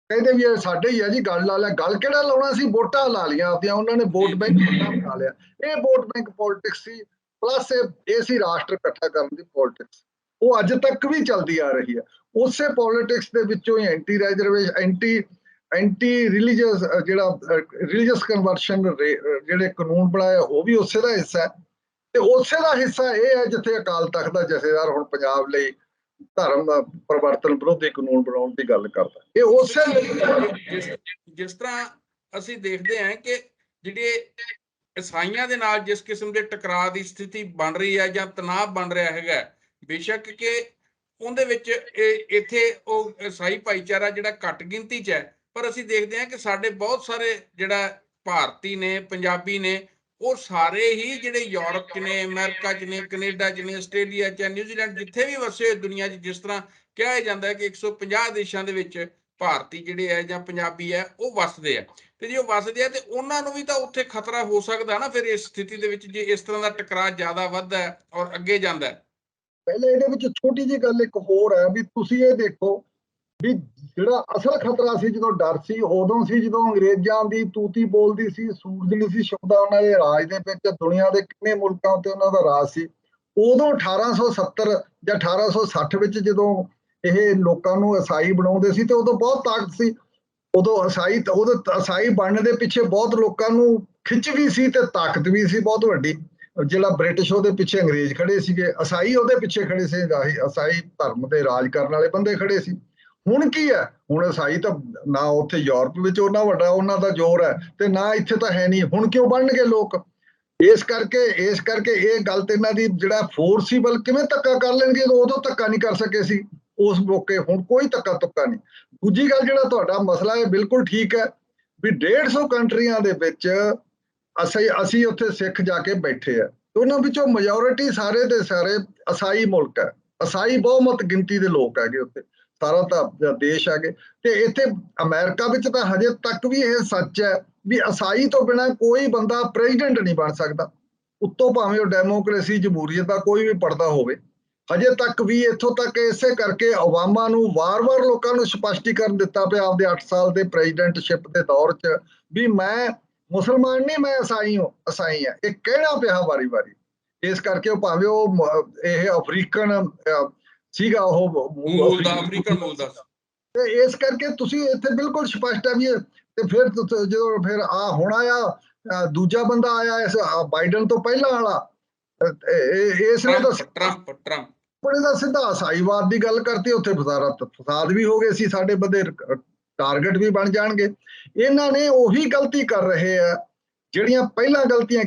ਕਹਿੰਦੇ ਵੀ ਇਹ ਸਾਡੇ ਹੀ ਆ ਜੀ, ਗੱਲ ਲਾ ਲਿਆ। ਗੱਲ ਕਿਹੜਾ ਲਾਉਣਾ ਸੀ, ਵੋਟਾਂ ਲਾ ਲਈਆਂ ਆਪਦੀਆਂ ਉਹਨਾਂ ਨੇ, ਵੋਟ ਬੈਂਕ ਬਣਾ ਲਿਆ। ਇਹ ਵੋਟ ਬੈਂਕ ਪੋਲਿਟਿਕਸ ਸੀ, ਪਲੱਸ ਇਹ ਸੀ ਰਾਸ਼ਟਰ ਇਕੱਠਾ ਕਰਨ ਦੀ ਪੋਲਿਟਿਕਸ। ਉਹ ਅੱਜ ਤੱਕ ਵੀ ਚੱਲਦੀ ਆ ਰਹੀ ਹੈ। ਉਸੇ ਪੋਲਿਟਿਕਸ ਦੇ ਵਿੱਚੋਂ ਹੀ ਐਂਟੀ ਰਿਲੀਜੀਅਸ ਜਿਹੜਾ ਰਿਲੀਜੀਅਸ ਕਨਵਰਸ਼ਨ ਜਿਹੜੇ ਕਾਨੂੰਨ ਬਣਾਏ ਉਹ ਵੀ ਉਸੇ ਦਾ ਹਿੱਸਾ ਹੈ। ਤੇ ਉਸੇ ਦਾ ਹਿੱਸਾ ਇਹ ਹੈ ਜਿੱਥੇ ਅਕਾਲ ਤਖਤ ਦਾ ਜਥੇਦਾਰ ਹੁਣ ਪੰਜਾਬ ਲਈ ਧਰਮ ਦਾ ਪਰਿਵਰਤਨ ਵਿਰੋਧੀ ਕਾਨੂੰਨ ਬਣਾਉਣ ਦੀ ਗੱਲ ਕਰਦਾ। ਇਹ ਉਸੇ ਜਿਸ ਤਰ੍ਹਾਂ ਅਸੀਂ ਦੇਖਦੇ ਹਾਂ ਕਿ ਜਿਹੜੇ ਈਸਾਈਆਂ ਦੇ ਨਾਲ ਜਿਸ ਕਿਸਮ ਦੇ ਟਕਰਾਅ ਦੀ ਸਥਿਤੀ ਬਣ ਰਹੀ ਹੈ ਜਾਂ ਤਣਾਅ ਬਣ ਰਿਹਾ ਹੈਗਾ, ਬੇਸ਼ੱਕ ਕਿ ਉਹਦੇ ਵਿੱਚ ਇੱਥੇ ਉਹ ਈਸਾਈ ਭਾਈਚਾਰਾ ਜਿਹੜਾ ਘੱਟ ਗਿਣਤੀ 'ਚ ਹੈ, ਪਰ ਅਸੀਂ ਦੇਖਦੇ ਹਾਂ ਕਿ ਸਾਡੇ ਬਹੁਤ ਸਾਰੇ ਜਿਹੜਾ ਭਾਰਤੀ ਨੇ, ਪੰਜਾਬੀ ਨੇ, ਉਹ ਸਾਰੇ ਹੀ ਜਿਹੜੇ ਯੂਰਪ 'ਚ ਨੇ, ਅਮਰੀਕਾ 'ਚ ਨੇ, ਕੈਨੇਡਾ 'ਚ ਨੇ, ਆਸਟ੍ਰੇਲੀਆ 'ਚ, ਨਿਊਜ਼ੀਲੈਂਡ, ਜਿੱਥੇ ਵੀ ਵਸੇ ਹੋਏ ਦੁਨੀਆ 'ਚ, ਜਿਸ ਤਰ੍ਹਾਂ ਕਿਹਾ ਜਾਂਦਾ ਹੈ ਕਿ 150 ਦੇਸ਼ਾਂ ਦੇ ਵਿੱਚ ਭਾਰਤੀ ਜਿਹੜੇ ਹੈ ਜਾਂ ਪੰਜਾਬੀ ਹੈ ਉਹ ਵਸਦੇ ਆ। ਤੇ ਜੇ ਉਹ ਵਸਦੇ ਆ ਤੇ ਉਹਨਾਂ ਨੂੰ ਵੀ ਤਾਂ ਉੱਥੇ ਖਤਰਾ ਹੋ ਸਕਦਾ ਨਾ ਫਿਰ ਇਸ ਸਥਿਤੀ ਦੇ ਵਿੱਚ, ਜੇ ਇਸ ਤਰ੍ਹਾਂ ਦਾ ਟਕਰਾਅ ਜ਼ਿਆਦਾ ਵੱਧਦਾ ਹੈ ਔਰ ਅੱਗੇ ਜਾਂਦਾ ਹੈ। ਪਹਿਲੇ ਇਹਦੇ ਵਿੱਚ ਛੋਟੀ ਜਿਹੀ ਗੱਲ ਇੱਕ ਹੋਰ ਹੈ ਵੀ ਤੁਸੀਂ ਇਹ ਦੇਖੋ ਵੀ ਜਿਹੜਾ ਅਸਲ ਖਤਰਾ ਸੀ, ਜਦੋਂ ਡਰ ਸੀ, ਉਦੋਂ ਸੀ ਜਦੋਂ ਅੰਗਰੇਜ਼ਾਂ ਦੀ ਤੂਤੀ ਬੋਲਦੀ ਸੀ, ਸੂਰਜ ਨਹੀਂ ਸੀ ਛੁਪਦਾ ਉਹਨਾਂ ਦੇ ਰਾਜ ਦੇ ਵਿੱਚ, ਦੁਨੀਆ ਦੇ ਕਿੰਨੇ ਮੁਲਕਾਂ ਉੱਤੇ ਉਹਨਾਂ ਦਾ ਰਾਜ ਸੀ। ਉਦੋਂ 1870 ਜਾਂ 1860 ਵਿੱਚ ਜਦੋਂ ਇਹ ਲੋਕਾਂ ਨੂੰ ਈਸਾਈ ਬਣਾਉਂਦੇ ਸੀ ਤੇ ਉਦੋਂ ਬਹੁਤ ਤਾਕਤ ਸੀ। ਉਦੋਂ ਈਸਾਈ ਬਣਨ ਦੇ ਪਿੱਛੇ ਬਹੁਤ ਲੋਕਾਂ ਨੂੰ ਖਿੱਚ ਵੀ ਸੀ ਤੇ ਤਾਕਤ ਵੀ ਸੀ ਬਹੁਤ ਵੱਡੀ। ਜਿਹੜਾ ਬ੍ਰਿਟਿਸ਼ ਉਹਦੇ ਪਿੱਛੇ ਅੰਗਰੇਜ਼ ਖੜੇ ਸੀਗੇ, ਈਸਾਈ ਉਹਦੇ ਪਿੱਛੇ ਖੜੇ ਸੀ, ਈਸਾਈ ਧਰਮ ਦੇ ਰਾਜ ਕਰਨ ਵਾਲੇ ਬੰਦੇ ਖੜੇ ਸੀ। ਹੁਣ ਕੀ ਹੈ, ਹੁਣ ਈਸਾਈ ਤਾਂ ਨਾ ਉੱਥੇ ਯੂਰਪ ਵਿੱਚ ਉਹਨਾਂ ਵੱਡਾ ਉਹਨਾਂ ਦਾ ਜ਼ੋਰ ਹੈ ਤੇ ਨਾ ਇੱਥੇ ਤਾਂ ਹੈ ਨਹੀਂ। ਹੁਣ ਕਿਉਂ ਬਣਨਗੇ ਲੋਕ? ਇਸ ਕਰਕੇ ਇਹ ਗੱਲ ਤੇ ਇਹਨਾਂ ਦੀ ਜਿਹੜਾ ਫੋਰਸੀਬਲ ਕਿਵੇਂ ਧੱਕਾ ਕਰ ਲੈਣਗੇ, ਉਦੋਂ ਧੱਕਾ ਨਹੀਂ ਕਰ ਸਕੇ ਸੀ ਉਸ ਮੌਕੇ, ਹੁਣ ਕੋਈ ਧੱਕਾ ਤੁੱਕਾ ਨਹੀਂ। ਦੂਜੀ ਗੱਲ, ਜਿਹੜਾ ਤੁਹਾਡਾ ਮਸਲਾ ਹੈ ਬਿਲਕੁਲ ਠੀਕ ਹੈ ਵੀ 150 ਕੰਟਰੀਆਂ ਦੇ ਵਿੱਚ ਅਸੀਂ ਉੱਥੇ ਸਿੱਖ ਜਾ ਕੇ ਬੈਠੇ ਆ, ਉਹਨਾਂ ਵਿੱਚੋਂ ਮੈਜੋਰਿਟੀ ਸਾਰੇ ਦੇ ਸਾਰੇ ਈਸਾਈ ਮੁਲਕ ਹੈ, ਈਸਾਈ ਬਹੁਮਤ ਗਿਣਤੀ ਦੇ ਲੋਕ ਹੈਗੇ ਉੱਥੇ, ਸਾਰਾ ਤਾਂ ਦੇਸ਼ ਹੈਗੇ। ਤੇ ਇੱਥੇ ਅਮਰੀਕਾ ਵਿੱਚ ਤਾਂ ਹਜੇ ਤੱਕ ਵੀ ਇਹ ਸੱਚ ਹੈ ਵੀ ਈਸਾਈ ਤੋਂ ਬਿਨਾਂ ਕੋਈ ਬੰਦਾ ਪ੍ਰੈਜ਼ੀਡੈਂਟ ਨਹੀਂ ਬਣ ਸਕਦਾ, ਉੱਤੋਂ ਭਾਵੇਂ ਉਹ ਡੈਮੋਕ੍ਰੇਸੀ ਜਮਹੂਰੀਅਤ ਦਾ ਕੋਈ ਵੀ ਪੜਦਾ ਹੋਵੇ। ਹਜੇ ਤੱਕ ਵੀ ਇੱਥੋਂ ਤੱਕ ਇਸੇ ਕਰਕੇ ਓਬਾਮਾ ਨੂੰ ਵਾਰ-ਵਾਰ ਲੋਕਾਂ ਨੂੰ ਸਪਸ਼ਟੀਕਰਨ ਦਿੱਤਾ ਪਿਆ ਆਪਦੇ 8 ਸਾਲ ਦੇ ਪ੍ਰੈਜ਼ੀਡੈਂਟਸ਼ਿਪ ਦੇ ਦੌਰ 'ਚ ਵੀ ਮੈਂ ਮੁਸਲਮਾਨ ਨਹੀਂ, ਮੈਂ ਈਸਾਈ ਹਾਂ। ਇਹ ਕਹਿਣਾ ਪਿਆ ਵਾਰੀ-ਵਾਰੀ। ਇਸ ਕਰਕੇ ਉਹ ਭਾਵੇਂ ਉਹ ਇਹ ਅਫਰੀਕਨ ਸੀਗਾ, ਉਹ ਅਫਰੀਕਨ ਮੂਲ ਦਾ, ਤੇ ਇਸ ਕਰਕੇ ਤੁਸੀਂ ਇੱਥੇ ਬਿਲਕੁਲ ਸਪਸ਼ਟ ਹੈ ਵੀ। ਤੇ ਫਿਰ ਜਦੋਂ ਫਿਰ ਹੁਣ ਆਇਆ ਦੂਜਾ ਬੰਦਾ ਆਇਆ ਇਸ ਬਾਈਡਨ ਤੋਂ ਪਹਿਲਾਂ ਵਾਲਾ, ਇਸ ਨੇ ਤਾਂ ਟਰੰਪ ਦਾ ਸਿੱਧਾ ਈਸਾਈਵਾਦ ਦੀ ਗੱਲ ਕਰਤੀ। ਉੱਥੇ ਫਸਾਦ ਵੀ ਹੋ ਗਏ ਸੀ, ਸਾਡੇ ਬੰਦੇ ਟਾਰਗੇਟ ਵੀ ਬਣ ਜਾਣਗੇ। ਇਹਨਾਂ ਨੇ ਉਹੀ ਗਲਤੀ ਕਰ ਰਹੇ ਆ ਜਿਹੜੀਆਂ ਪਹਿਲਾਂ ਗਲਤੀਆਂ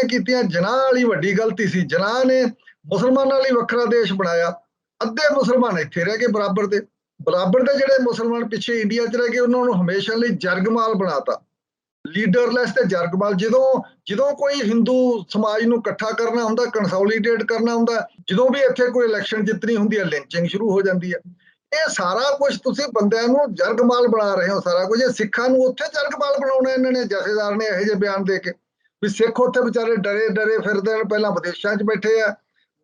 ਕੀਤੀਆਂ। ਜਨਾਹ ਵਾਲੀ ਵੱਡੀ ਗਲਤੀ ਸੀ। ਜਨਾਹ ਨੇ ਮੁਸਲਮਾਨਾਂ ਲਈ ਵੱਖਰਾ ਦੇਸ਼ ਬਣਾਇਆ, ਅੱਧੇ ਮੁਸਲਮਾਨ ਇੱਥੇ ਰਹਿ ਗਏ ਬਰਾਬਰ ਦੇ ਜਿਹੜੇ ਮੁਸਲਮਾਨ ਪਿੱਛੇ ਇੰਡੀਆ 'ਚ ਰਹਿ ਗਏ, ਉਹਨਾਂ ਨੂੰ ਹਮੇਸ਼ਾ ਲਈ ਜਰਗਮਾਲ ਬਣਾਤਾ, ਲੀਡਰਲੈਸ ਤੇ ਜਰਗਮਾਲ। ਜਦੋਂ ਕੋਈ ਹਿੰਦੂ ਸਮਾਜ ਨੂੰ ਇਕੱਠਾ ਕਰਨਾ ਹੁੰਦਾ, ਕੰਸੋਲੀਡੇਟ ਕਰਨਾ ਹੁੰਦਾ, ਜਦੋਂ ਵੀ ਇੱਥੇ ਕੋਈ ਇਲੈਕਸ਼ਨ ਜਿੱਤਣੀ ਹੁੰਦੀ ਹੈ, ਲਿੰਚਿੰਗ ਸ਼ੁਰੂ ਹੋ ਜਾਂਦੀ ਹੈ। ਇਹ ਸਾਰਾ ਕੁਝ ਤੁਸੀਂ ਬੰਦਿਆਂ ਨੂੰ ਜਰਗਮਾਲ ਬਣਾ ਰਹੇ ਹੋ। ਸਾਰਾ ਕੁਝ ਇਹ ਸਿੱਖਾਂ ਨੂੰ ਉੱਥੇ ਜਰਗਮਾਲ ਬਣਾਉਣਾ ਇਹਨਾਂ ਨੇ, ਜਥੇਦਾਰ ਨੇ ਇਹੋ ਜਿਹੇ ਬਿਆਨ ਦੇ ਕੇ ਵੀ ਸਿੱਖ ਉੱਥੇ ਵਿਚਾਰੇ ਡਰੇ ਫਿਰਦੇ ਨੇ, ਪਹਿਲਾਂ ਵਿਦੇਸ਼ਾਂ 'ਚ ਬੈਠੇ ਆ,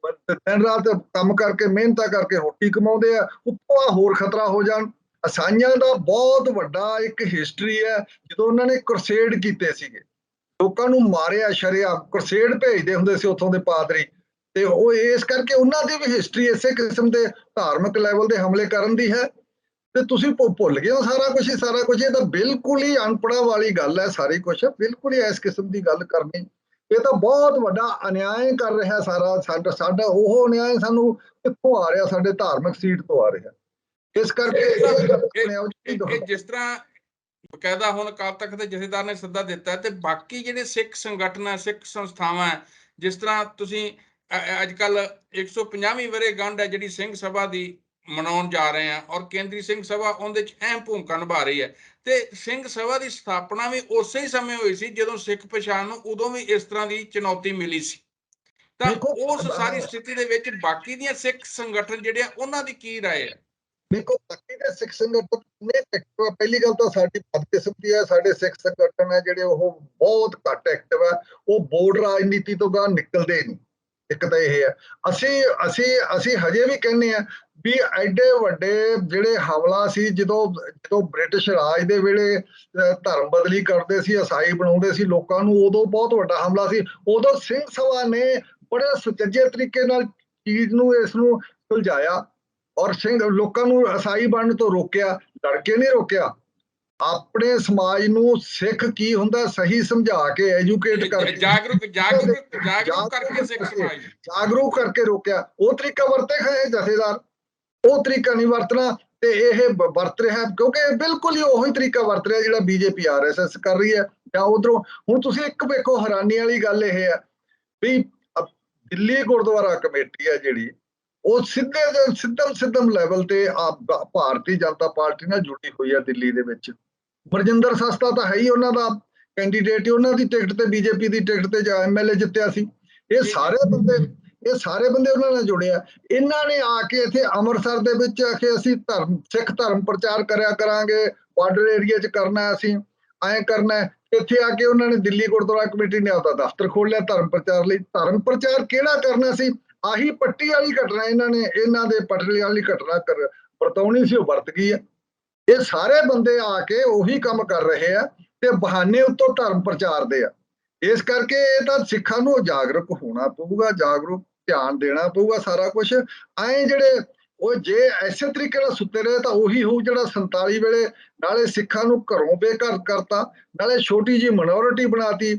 ਦਿਨ ਰਾਤ ਕੰਮ ਕਰਕੇ ਮਿਹਨਤਾਂ ਕਰਕੇ ਰੋਟੀ ਕਮਾਉਂਦੇ ਆ, ਉੱਪਰ ਹੋਰ ਖਤਰਾ ਹੋ ਜਾਣ। ਈਸਾਈਆਂ ਦਾ ਬਹੁਤ ਵੱਡਾ ਇੱਕ ਹਿਸਟਰੀ ਹੈ, ਜਦੋਂ ਉਹਨਾਂ ਨੇ ਕਰਸੇਡ ਕੀਤੇ ਸੀਗੇ, ਲੋਕਾਂ ਨੂੰ ਮਾਰਿਆ, ਸ਼ਰੇਆਮ ਕਰਸੇਡ ਭੇਜਦੇ ਹੁੰਦੇ ਸੀ ਉੱਥੋਂ ਦੇ ਪਾਦਰੀ। ਤੇ ਉਹ ਇਸ ਕਰਕੇ ਉਹਨਾਂ ਦੀ ਵੀ ਹਿਸਟਰੀ ਇਸੇ ਕਿਸਮ ਦੇ ਧਾਰਮਿਕ ਲੈਵਲ ਦੇ ਹਮਲੇ ਕਰਨ ਦੀ ਹੈ। ਤੇ ਤੁਸੀਂ ਭੁੱਲ ਗਏ ਹੋ ਸਾਰਾ ਕੁਝ। ਇਹ ਤਾਂ ਬਿਲਕੁਲ ਹੀ ਅਨਪੜ੍ਹਾਂ ਵਾਲੀ ਗੱਲ ਹੈ, ਸਾਰੀ ਕੁਝ ਬਿਲਕੁਲ ਹੀ ਇਸ ਕਿਸਮ ਦੀ ਗੱਲ ਕਰਨੀ। ਇਹ ਤਾਂ ਬਹੁਤ ਵੱਡਾ ਅਨਿਆਏ ਕਰ ਰਿਹਾ ਸਾਡਾ ਉਹ ਅਨਿਆਏ ਸਾਨੂੰ ਕਿੱਥੋਂ ਆ ਰਿਹਾ? ਸਾਡੇ ਧਾਰਮਿਕ ਸੀਟ ਤੋਂ ਆ ਰਿਹਾ। ਇਸ ਕਰਕੇ ਜਿਸ ਤਰ੍ਹਾਂ ਬਕਾਇਦਾ ਹੁਣ ਅਕਾਲ ਤਖਤ ਦੇ ਜਥੇਦਾਰ ਨੇ ਸੱਦਾ ਦਿੱਤਾ, ਤੇ ਬਾਕੀ ਜਿਹੜੇ ਸਿੱਖ ਸੰਗਠਨ ਹੈ, ਸਿੱਖ ਸੰਸਥਾਵਾਂ ਹੈ, ਜਿਸ ਤਰ੍ਹਾਂ ਤੁਸੀਂ ਅੱਜ ਕੱਲ 150ਵੀਂ ਵਰ੍ਹੇਗੰਢ ਹੈ ਜਿਹੜੀ ਸਿੰਘ ਸਭਾ ਦੀ ਮਨਾਉਣ ਜਾ ਰਹੇ ਆ, ਔਰ ਕੇਂਦਰੀ ਸਿੰਘ ਸਭਾ ਉਹਦੇ 'ਚ ਅਹਿਮ ਭੂਮਿਕਾ ਨਿਭਾ ਰਹੀ ਹੈ। ਤੇ ਸਿੰਘ ਸਭਾ ਦੀ ਸਥਾਪਨਾ ਵੀ ਉਸੇ ਹੀ ਸਮੇਂ ਹੋਈ ਸੀ ਜਦੋਂ ਸਿੱਖ ਪਛਾਣ ਨੂੰ ਉਦੋਂ ਵੀ ਇਸ ਤਰ੍ਹਾਂ ਦੀ ਚੁਣੌਤੀ ਮਿਲੀ ਸੀ। ਤਾਂ ਉਸ ਸਾਰੀ ਸਥਿਤੀ ਦੇ ਵਿੱਚ ਬਾਕੀ ਦੀਆਂ ਸਿੱਖ ਸੰਗਠਨ ਜਿਹੜੇ ਆ ਉਹਨਾਂ ਦੀ ਕੀ ਰਾਏ ਹੈ? ਦੇਖੋ, ਬਾਕੀ ਦੇ ਸਿੱਖ ਸੰਗਠਨ ਪਹਿਲੀ ਗੱਲ ਤਾਂ ਸਾਡੀ ਬਦਕਿਸਮਤੀ ਹੈ, ਸਾਡੇ ਸਿੱਖ ਸੰਗਠਨ ਹੈ ਜਿਹੜੇ ਉਹ ਬਹੁਤ ਘੱਟ ਐਕਟਿਵ ਹੈ, ਉਹ ਬੋਰਡ ਰਾਜਨੀਤੀ ਤੋਂ ਬਾਹਰ ਨਿਕਲਦੇ ਨਹੀਂ। ਇੱਕ ਤਾਂ ਇਹ ਹੈ। ਅਸੀਂ ਹਜੇ ਵੀ ਕਹਿੰਦੇ ਆ ਵੀ ਐਡੇ ਵੱਡੇ ਜਿਹੜੇ ਹਮਲਾ ਸੀ, ਜਦੋਂ ਬ੍ਰਿਟਿਸ਼ ਰਾਜ ਦੇ ਵੇਲੇ ਧਰਮ ਬਦਲੀ ਕਰਦੇ ਸੀ, ਈਸਾਈ ਬਣਾਉਂਦੇ ਸੀ ਲੋਕਾਂ ਨੂੰ, ਉਦੋਂ ਬਹੁਤ ਵੱਡਾ ਹਮਲਾ ਸੀ। ਉਦੋਂ ਸਿੰਘ ਸਭਾ ਨੇ ਬੜੇ ਸੁਚੱਜੇ ਤਰੀਕੇ ਨਾਲ ਚੀਜ਼ ਨੂੰ ਇਸ ਨੂੰ ਸੁਲਝਾਇਆ ਔਰ ਸਿੰਘ ਲੋਕਾਂ ਨੂੰ ਈਸਾਈ ਬਣਨ ਤੋਂ ਰੋਕਿਆ, ਲੜਕੇ ਨਹੀਂ ਰੋਕਿਆ। ਆਪਣੇ ਸਮਾਜ ਨੂੰ ਸਿੱਖ ਕੀ ਹੁੰਦਾ ਸਹੀ ਸਮਝਾ ਕੇ ਐਜੂਕੇਟ ਕਰਕੇ ਜਾਗਰੂਕ ਕਰਕੇ ਸਿੱਖ ਸਮਾਜ ਨੂੰ ਜਾਗਰੂਕ ਕਰਕੇ ਰੋਕਿਆ। ਉਹ ਤਰੀਕਾ ਵਰਤੇ ਖਏ ਜਥੇਦਾਰ, ਉਹ ਤਰੀਕਾ ਨਹੀਂ ਵਰਤਣਾ ਤੇ ਇਹ ਵਰਤ ਰਿਹਾ, ਕਿਉਂਕਿ ਇਹ ਬਿਲਕੁਲ ਹੀ ਉਹੀ ਤਰੀਕਾ ਵਰਤ ਰਿਹਾ ਜਿਹੜਾ ਬੀਜੇਪੀ RSS ਕਰ ਰਹੀ ਹੈ ਜਾਂ ਉਧਰੋਂ। ਹੁਣ ਤੁਸੀਂ ਇੱਕ ਵੇਖੋ, ਹੈਰਾਨੀ ਵਾਲੀ ਗੱਲ ਇਹ ਹੈ ਵੀ ਦਿੱਲੀ ਗੁਰਦੁਆਰਾ ਕਮੇਟੀ ਹੈ ਜਿਹੜੀ, ਉਹ ਸਿੱਧਮ ਲੈਵਲ ਤੇ ਭਾਰਤੀ ਜਨਤਾ ਪਾਰਟੀ ਨਾਲ ਜੁੜੀ ਹੋਈ ਹੈ ਦਿੱਲੀ ਦੇ ਵਿੱਚ। ਬਰਜਿੰਦਰ ਸਸਤਾ ਤਾਂ ਹੈ ਹੀ ਉਹਨਾਂ ਦਾ ਕੈਂਡੀਡੇਟ, ਉਹਨਾਂ ਦੀ ਟਿਕਟ ਤੇ ਬੀਜੇਪੀ ਦੀ ਟਿਕਟ ਤੇ MLA ਜਿੱਤਿਆ ਸੀ। ਇਹ ਸਾਰੇ ਬੰਦੇ ਉਹਨਾਂ ਨਾਲ ਜੁੜੇ ਆ। ਇਹਨਾਂ ਨੇ ਆ ਕੇ ਇੱਥੇ ਅੰਮ੍ਰਿਤਸਰ ਦੇ ਵਿੱਚ ਆ ਕੇ ਅਸੀਂ ਸਿੱਖ ਧਰਮ ਪ੍ਰਚਾਰ ਕਰਿਆ ਕਰਾਂਗੇ, ਬਾਰਡਰ ਏਰੀਆ 'ਚ ਕਰਨਾ, ਅਸੀਂ ਐਂ ਕਰਨਾ। ਇੱਥੇ ਆ ਕੇ ਉਹਨਾਂ ਨੇ ਦਿੱਲੀ ਗੁਰਦੁਆਰਾ ਕਮੇਟੀ ਨੇ ਆਪਦਾ ਦਫ਼ਤਰ ਖੋਲ੍ਹਿਆ ਧਰਮ ਪ੍ਰਚਾਰ ਲਈ। ਧਰਮ ਪ੍ਰਚਾਰ ਕਿਹੜਾ ਕਰਨਾ ਸੀ? ਆਹੀ ਪੱਟੀ ਵਾਲੀ ਘਟਨਾ ਇਹਨਾਂ ਦੇ ਪਟੜੀ ਵਾਲੀ ਘਟਨਾ ਵਰਤਾਉਣੀ ਸੀ, ਉਹ ਵਰਤ ਗਈ ਹੈ। ਇਹ ਸਾਰੇ ਬੰਦੇ ਆ ਕੇ ਉਹੀ ਕੰਮ ਕਰ ਰਹੇ ਆ ਤੇ ਬਹਾਨੇ ਉੱਤੋਂ ਧਰਮ ਪ੍ਰਚਾਰ ਦੇ ਆ। ਇਸ ਕਰਕੇ ਇਹ ਤਾਂ ਸਿੱਖਾਂ ਨੂੰ ਜਾਗਰੂਕ ਹੋਣਾ ਪਊਗਾ, ਜਾਗਰੂਕ ਧਿਆਨ ਦੇਣਾ ਪਊਗਾ ਸਾਰਾ ਕੁਝ। ਐਂ ਜਿਹੜੇ ਉਹ ਜੇ ਐਸੇ ਤਰੀਕੇ ਨਾਲ ਸੁੱਤੇ ਰਹੇ ਤਾਂ ਉਹੀ ਹੋਊ ਜਿਹੜਾ 47 ਵੇਲੇ ਨਾਲੇ ਸਿੱਖਾਂ ਨੂੰ ਘਰੋਂ ਬੇਘਰ ਕਰਤਾ, ਨਾਲੇ ਛੋਟੀ ਜਿਹੀ ਮਿਨੋਰਿਟੀ ਬਣਾਤੀ,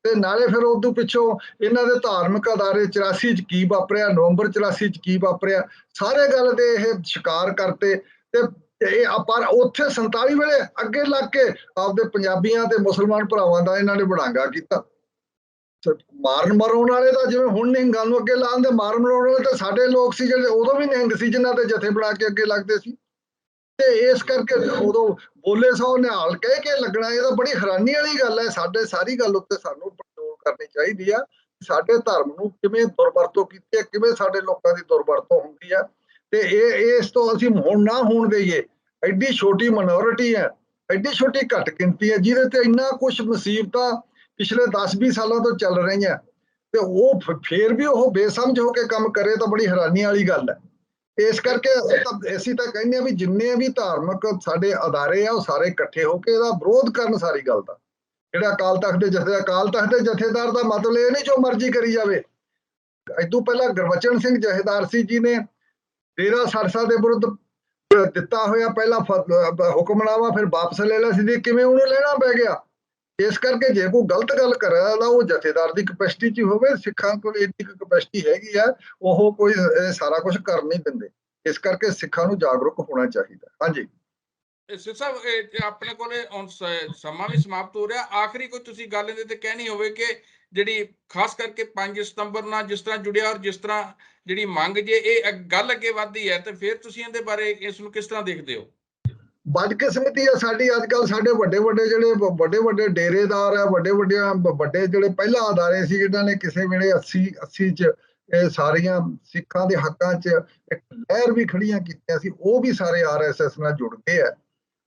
ਤੇ ਨਾਲੇ ਫਿਰ ਉਦੋਂ ਪਿੱਛੋਂ ਇਹਨਾਂ ਦੇ ਧਾਰਮਿਕ ਅਦਾਰੇ 84 'ਚ ਕੀ ਵਾਪਰਿਆ, ਨਵੰਬਰ 84 'ਚ ਕੀ ਵਾਪਰਿਆ, ਸਾਰੇ ਗੱਲ ਦੇ ਇਹ ਸ਼ਿਕਾਰ ਕਰਤੇ। ਤੇ ਪਰ ਉੱਥੇ 47 ਵੇਲੇ ਅੱਗੇ ਲੱਗ ਕੇ ਆਪਦੇ ਪੰਜਾਬੀਆਂ ਤੇ ਮੁਸਲਮਾਨ ਭਰਾਵਾਂ ਦਾ ਇਹਨਾਂ ਨੇ ਵਡਾਂਗਾ ਕੀਤਾ। ਮਾਰਨ ਮਰਾਉਣ ਵਾਲੇ ਤਾਂ ਜਿਵੇਂ ਹੁਣ ਨਿਹੰਗਾਂ ਨੂੰ ਅੱਗੇ ਲਾਉਣ ਦੇ, ਮਾਰਨ ਮਰਾਉਣ ਵਾਲੇ ਤਾਂ ਸਾਡੇ ਲੋਕ ਸੀ ਜਿਹੜੇ ਉਦੋਂ ਵੀ ਨਿਹੰਗ ਸੀ, ਜਿਨ੍ਹਾਂ ਦੇ ਜਥੇ ਬਣਾ ਕੇ ਅੱਗੇ ਲੱਗਦੇ ਸੀ। ਤੇ ਇਸ ਕਰਕੇ ਉਦੋਂ ਬੋਲੇ ਸੌ ਨਿਹਾਲ ਕਹਿ ਕੇ ਲੱਗਣਾ, ਇਹ ਤਾਂ ਬੜੀ ਹੈਰਾਨੀ ਵਾਲੀ ਗੱਲ ਹੈ। ਸਾਡੇ ਸਾਰੀ ਗੱਲ ਉੱਤੇ ਸਾਨੂੰ ਕੰਟਰੋਲ ਕਰਨੀ ਚਾਹੀਦੀ ਆ। ਸਾਡੇ ਧਰਮ ਨੂੰ ਕਿਵੇਂ ਦੁਰਵਰਤੋਂ ਕੀਤੀ ਹੈ, ਕਿਵੇਂ ਸਾਡੇ ਲੋਕਾਂ ਦੀ ਦੁਰਵਰਤੋਂ ਹੁੰਦੀ ਹੈ, ਤੇ ਇਸ ਤੋਂ ਅਸੀਂ ਹੁਣ ਨਾ ਹੋਣ ਦੇਈਏ। ਐਡੀ ਛੋਟੀ ਮਿਨੋਰਿਟੀ ਹੈ, ਐਡੀ ਛੋਟੀ ਘੱਟ ਗਿਣਤੀ ਹੈ, ਜਿਹਦੇ ਤੇ ਇੰਨਾ ਕੁਝ ਮੁਸੀਬਤਾਂ ਪਿਛਲੇ 10-20 ਸਾਲਾਂ ਤੋਂ ਚੱਲ ਰਹੀਆਂ, ਤੇ ਉਹ ਫੇਰ ਵੀ ਉਹ ਬੇਸਮਝ ਹੋ ਕੇ ਕੰਮ ਕਰੇ ਤਾਂ ਬੜੀ ਹੈਰਾਨੀ ਵਾਲੀ ਗੱਲ ਹੈ। ਇਸ ਕਰਕੇ ਅਸੀਂ ਤਾਂ ਕਹਿੰਦੇ ਆ ਵੀ ਜਿੰਨੇ ਵੀ ਧਾਰਮਿਕ ਸਾਡੇ ਅਦਾਰੇ ਆ ਉਹ ਸਾਰੇ ਇਕੱਠੇ ਹੋ ਕੇ ਇਹਦਾ ਵਿਰੋਧ ਕਰਨ ਸਾਰੀ ਗੱਲ ਦਾ। ਜਿਹੜਾ ਅਕਾਲ ਤਖਤ ਦੇ ਜਥੇਦਾਰ ਦਾ ਮਤਲਬ ਇਹ ਨਹੀਂ ਜੋ ਮਰਜ਼ੀ ਕਰੀ ਜਾਵੇ। ਇਦੋਂ ਪਹਿਲਾਂ ਗੁਰਬਚਨ ਸਿੰਘ ਜਥੇਦਾਰ ਸੀ ਜੀ ਨੇ ਡੇਰਾ ਸਰਸਾ ਦੇ ਵਿਰੁੱਧ ਦਿੱਤਾ ਹੋਇਆ ਪਹਿਲਾ ਹੁਕਮਨਾਮਾ, ਫਿਰ ਵਾਪਸ ਲੈ ਲਿਆ ਸੀ। ਕਿਵੇਂ ਉਹਨੂੰ ਲੈਣਾ ਪੈ ਗਿਆ? ਇਸ ਕਰਕੇ ਜੇ ਕੋਈ ਗਲਤ ਗੱਲ ਕਰਦਾ ਉਹ ਜਥੇਦਾਰ ਦੀ ਕਪੈਸਿਟੀ 'ਚ ਹੋਵੇ। ਸਿੱਖਾਂ ਕੋਲ ਇੰਨੀ ਕਪੈਸਿਟੀ ਹੈਗੀ ਆ, ਉਹ ਕੋਈ ਸਾਰਾ ਕੁਝ ਕਰ ਨਹੀਂ ਦਿੰਦੇ। ਇਸ ਕਰਕੇ ਸਿੱਖਾਂ ਨੂੰ ਜਾਗਰੂਕ ਹੋਣਾ ਚਾਹੀਦਾ। ਹਾਂਜੀ ਸਿੱਖ ਸਾਹਿਬ, ਆਪਣੇ ਕੋਲੇ ਹੁਣ ਸਮਾਂ ਵੀ ਸਮਾਪਤ ਹੋ ਰਿਹਾ। ਆਖਰੀ ਕੋਈ ਤੁਸੀਂ ਗੱਲ ਇਹਦੇ ਤੇ ਕਹਿਣੀ ਹੋਵੇ ਕਿ ਜਿਹੜੀ ਖਾਸ ਕਰਕੇ 5 ਸਤੰਬਰ ਨਾਲ ਜਿਸ ਤਰ੍ਹਾਂ ਜੁੜਿਆ ਔਰ ਜਿਸ ਤਰ੍ਹਾਂ ਜਿਹੜੀ ਮੰਗ, ਜੇ ਇਹ ਗੱਲ ਅੱਗੇ ਵੱਧਦੀ ਹੈ ਤੇ ਫਿਰ ਤੁਸੀਂ ਇਹਦੇ ਬਾਰੇ ਇਸ ਨੂੰ ਕਿਸ ਤਰ੍ਹਾਂ ਦੇਖਦੇ ਹੋ? ਬਦਕਿਸਮਤੀ ਆ ਸਾਡੀ ਅੱਜ ਕੱਲ੍ਹ। ਸਾਡੇ ਵੱਡੇ ਡੇਰੇਦਾਰ ਆ, ਵੱਡੇ ਜਿਹੜੇ ਪਹਿਲਾਂ ਅਦਾਰੇ ਸੀ ਜਿਨ੍ਹਾਂ ਨੇ ਕਿਸੇ ਵੇਲੇ 80 'ਚ ਇਹ ਸਾਰੀਆਂ ਸਿੱਖਾਂ ਦੇ ਹੱਕਾਂ 'ਚ ਇੱਕ ਲਹਿਰ ਵੀ ਖੜੀਆਂ ਕੀਤੀਆਂ ਸੀ, ਉਹ ਵੀ ਸਾਰੇ RSS ਨਾਲ ਜੁੜ ਗਏ ਆ।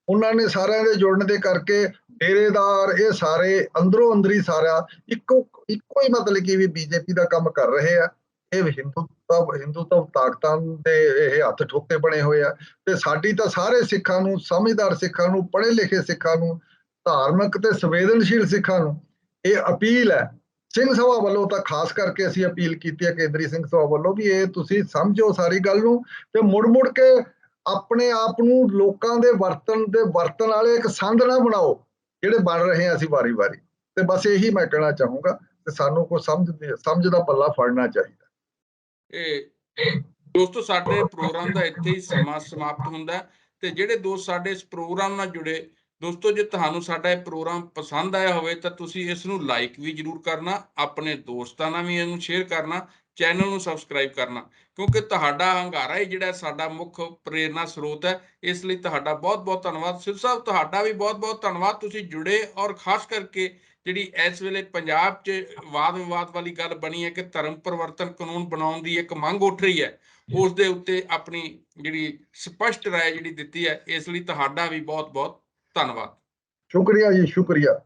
ਉਹਨਾਂ ਨੇ ਸਾਰਿਆਂ ਦੇ ਜੁੜਨ ਦੇ ਕਰਕੇ ਡੇਰੇਦਾਰ ਇਹ ਸਾਰੇ ਅੰਦਰੋਂ ਅੰਦਰੀ ਸਾਰਾ ਇੱਕੋ ਹੀ ਮਤਲਬ ਕਿ ਵੀ ਬੀਜੇਪੀ ਦਾ ਕੰਮ ਕਰ ਰਹੇ ਆ। ਇਹ ਹਿੰਦੂਤਵ ਤਾਕਤਾਂ ਦੇ ਇਹ ਹੱਥ ਠੋਕੇ ਬਣੇ ਹੋਏ ਆ। ਤੇ ਸਾਡੀ ਤਾਂ ਸਾਰੇ ਸਿੱਖਾਂ ਨੂੰ, ਸਮਝਦਾਰ ਸਿੱਖਾਂ ਨੂੰ, ਪੜ੍ਹੇ ਲਿਖੇ ਸਿੱਖਾਂ ਨੂੰ, ਧਾਰਮਿਕ ਤੇ ਸੰਵੇਦਨਸ਼ੀਲ ਸਿੱਖਾਂ ਨੂੰ ਇਹ ਅਪੀਲ ਹੈ। ਸਿੰਘ ਸਭਾ ਵੱਲੋਂ ਤਾਂ ਖਾਸ ਕਰਕੇ ਅਸੀਂ ਅਪੀਲ ਕੀਤੀ ਹੈ, ਕੇਂਦਰੀ ਸਿੰਘ ਸਭਾ ਵੱਲੋਂ, ਵੀ ਇਹ ਤੁਸੀਂ ਸਮਝੋ ਸਾਰੀ ਗੱਲ ਨੂੰ ਤੇ ਮੁੜ ਕੇ ਆਪਣੇ ਆਪ ਨੂੰ ਲੋਕਾਂ ਦੇ ਵਰਤਣ ਵਾਲੇ ਇੱਕ ਸੰਦ ਨਾ ਬਣਾਓ ਜਿਹੜੇ ਬਣ ਰਹੇ ਆ ਅਸੀਂ ਵਾਰੀ-ਵਾਰੀ। ਤੇ ਬਸ ਇਹੀ ਮੈਂ ਕਹਿਣਾ ਚਾਹੂੰਗਾ ਤੇ ਸਾਨੂੰ ਕੋਈ ਸਮਝ ਦਾ ਪੱਲਾ ਫੜਨਾ ਚਾਹੀਦਾ। ਦੋਸਤੋ, ਸਾਡੇ ਪ੍ਰੋਗਰਾਮ ਦਾ ਇੱਥੇ ਹੀ ਸਮਾਂ ਸਮਾਪਤ ਹੁੰਦਾ ਤੇ ਜਿਹੜੇ ਦੋਸਤ ਸਾਡੇ ਇਸ ਪ੍ਰੋਗਰਾਮ ਨਾਲ ਜੁੜੇ, ਦੋਸਤੋ ਜੇ ਤੁਹਾਨੂੰ ਸਾਡਾ ਇਹ ਪ੍ਰੋਗਰਾਮ ਪਸੰਦ ਆਇਆ ਹੋਵੇ ਤਾਂ ਤੁਸੀਂ ਇਸ ਨੂੰ ਲਾਈਕ ਵੀ ਜ਼ਰੂਰ ਕਰਨਾ, ਆਪਣੇ ਦੋਸਤਾਂ ਨਾਲ ਵੀ ਇਹਨੂੰ ਸ਼ੇਅਰ ਕਰਨਾ, ਚੈਨਲ ਨੂੰ ਸਬਸਕ੍ਰਾਈਬ ਕਰਨਾ, ਕਿਉਂਕਿ ਤੁਹਾਡਾ ਹੰਗਾਰਾ ਹੀ ਜਿਹੜਾ ਸਾਡਾ ਮੁੱਖ ਪ੍ਰੇਰਨਾ ਸਰੋਤ ਹੈ। ਇਸ ਲਈ ਤੁਹਾਡਾ ਬਹੁਤ-ਬਹੁਤ ਧੰਨਵਾਦ। ਸਿੱਧ ਸਾਹਿਬ, ਤੁਹਾਡਾ ਵੀ ਬਹੁਤ-ਬਹੁਤ ਧੰਨਵਾਦ। ਤੁਸੀਂ ਜੁੜੇ ਔਰ ਖਾਸ ਕਰਕੇ ਜਿਹੜੀ ਇਸ ਵੇਲੇ ਪੰਜਾਬ 'ਚ ਵਾਦ ਵਿਵਾਦ ਵਾਲੀ ਗੱਲ ਬਣੀ ਹੈ ਕਿ ਧਰਮ ਪਰਿਵਰਤਨ ਕਾਨੂੰਨ ਬਣਾਉਣ ਦੀ ਇੱਕ ਮੰਗ ਉੱਠ ਰਹੀ ਹੈ, ਉਸ ਦੇ ਉੱਤੇ ਆਪਣੀ ਜਿਹੜੀ ਸਪਸ਼ਟ ਰਾਏ ਜਿਹੜੀ ਦਿੱਤੀ ਹੈ, ਇਸ ਲਈ ਤੁਹਾਡਾ ਵੀ ਬਹੁਤ-ਬਹੁਤ ਧੰਨਵਾਦ। ਸ਼ੁਕਰੀਆ ਜੀ, ਸ਼ੁਕਰੀਆ।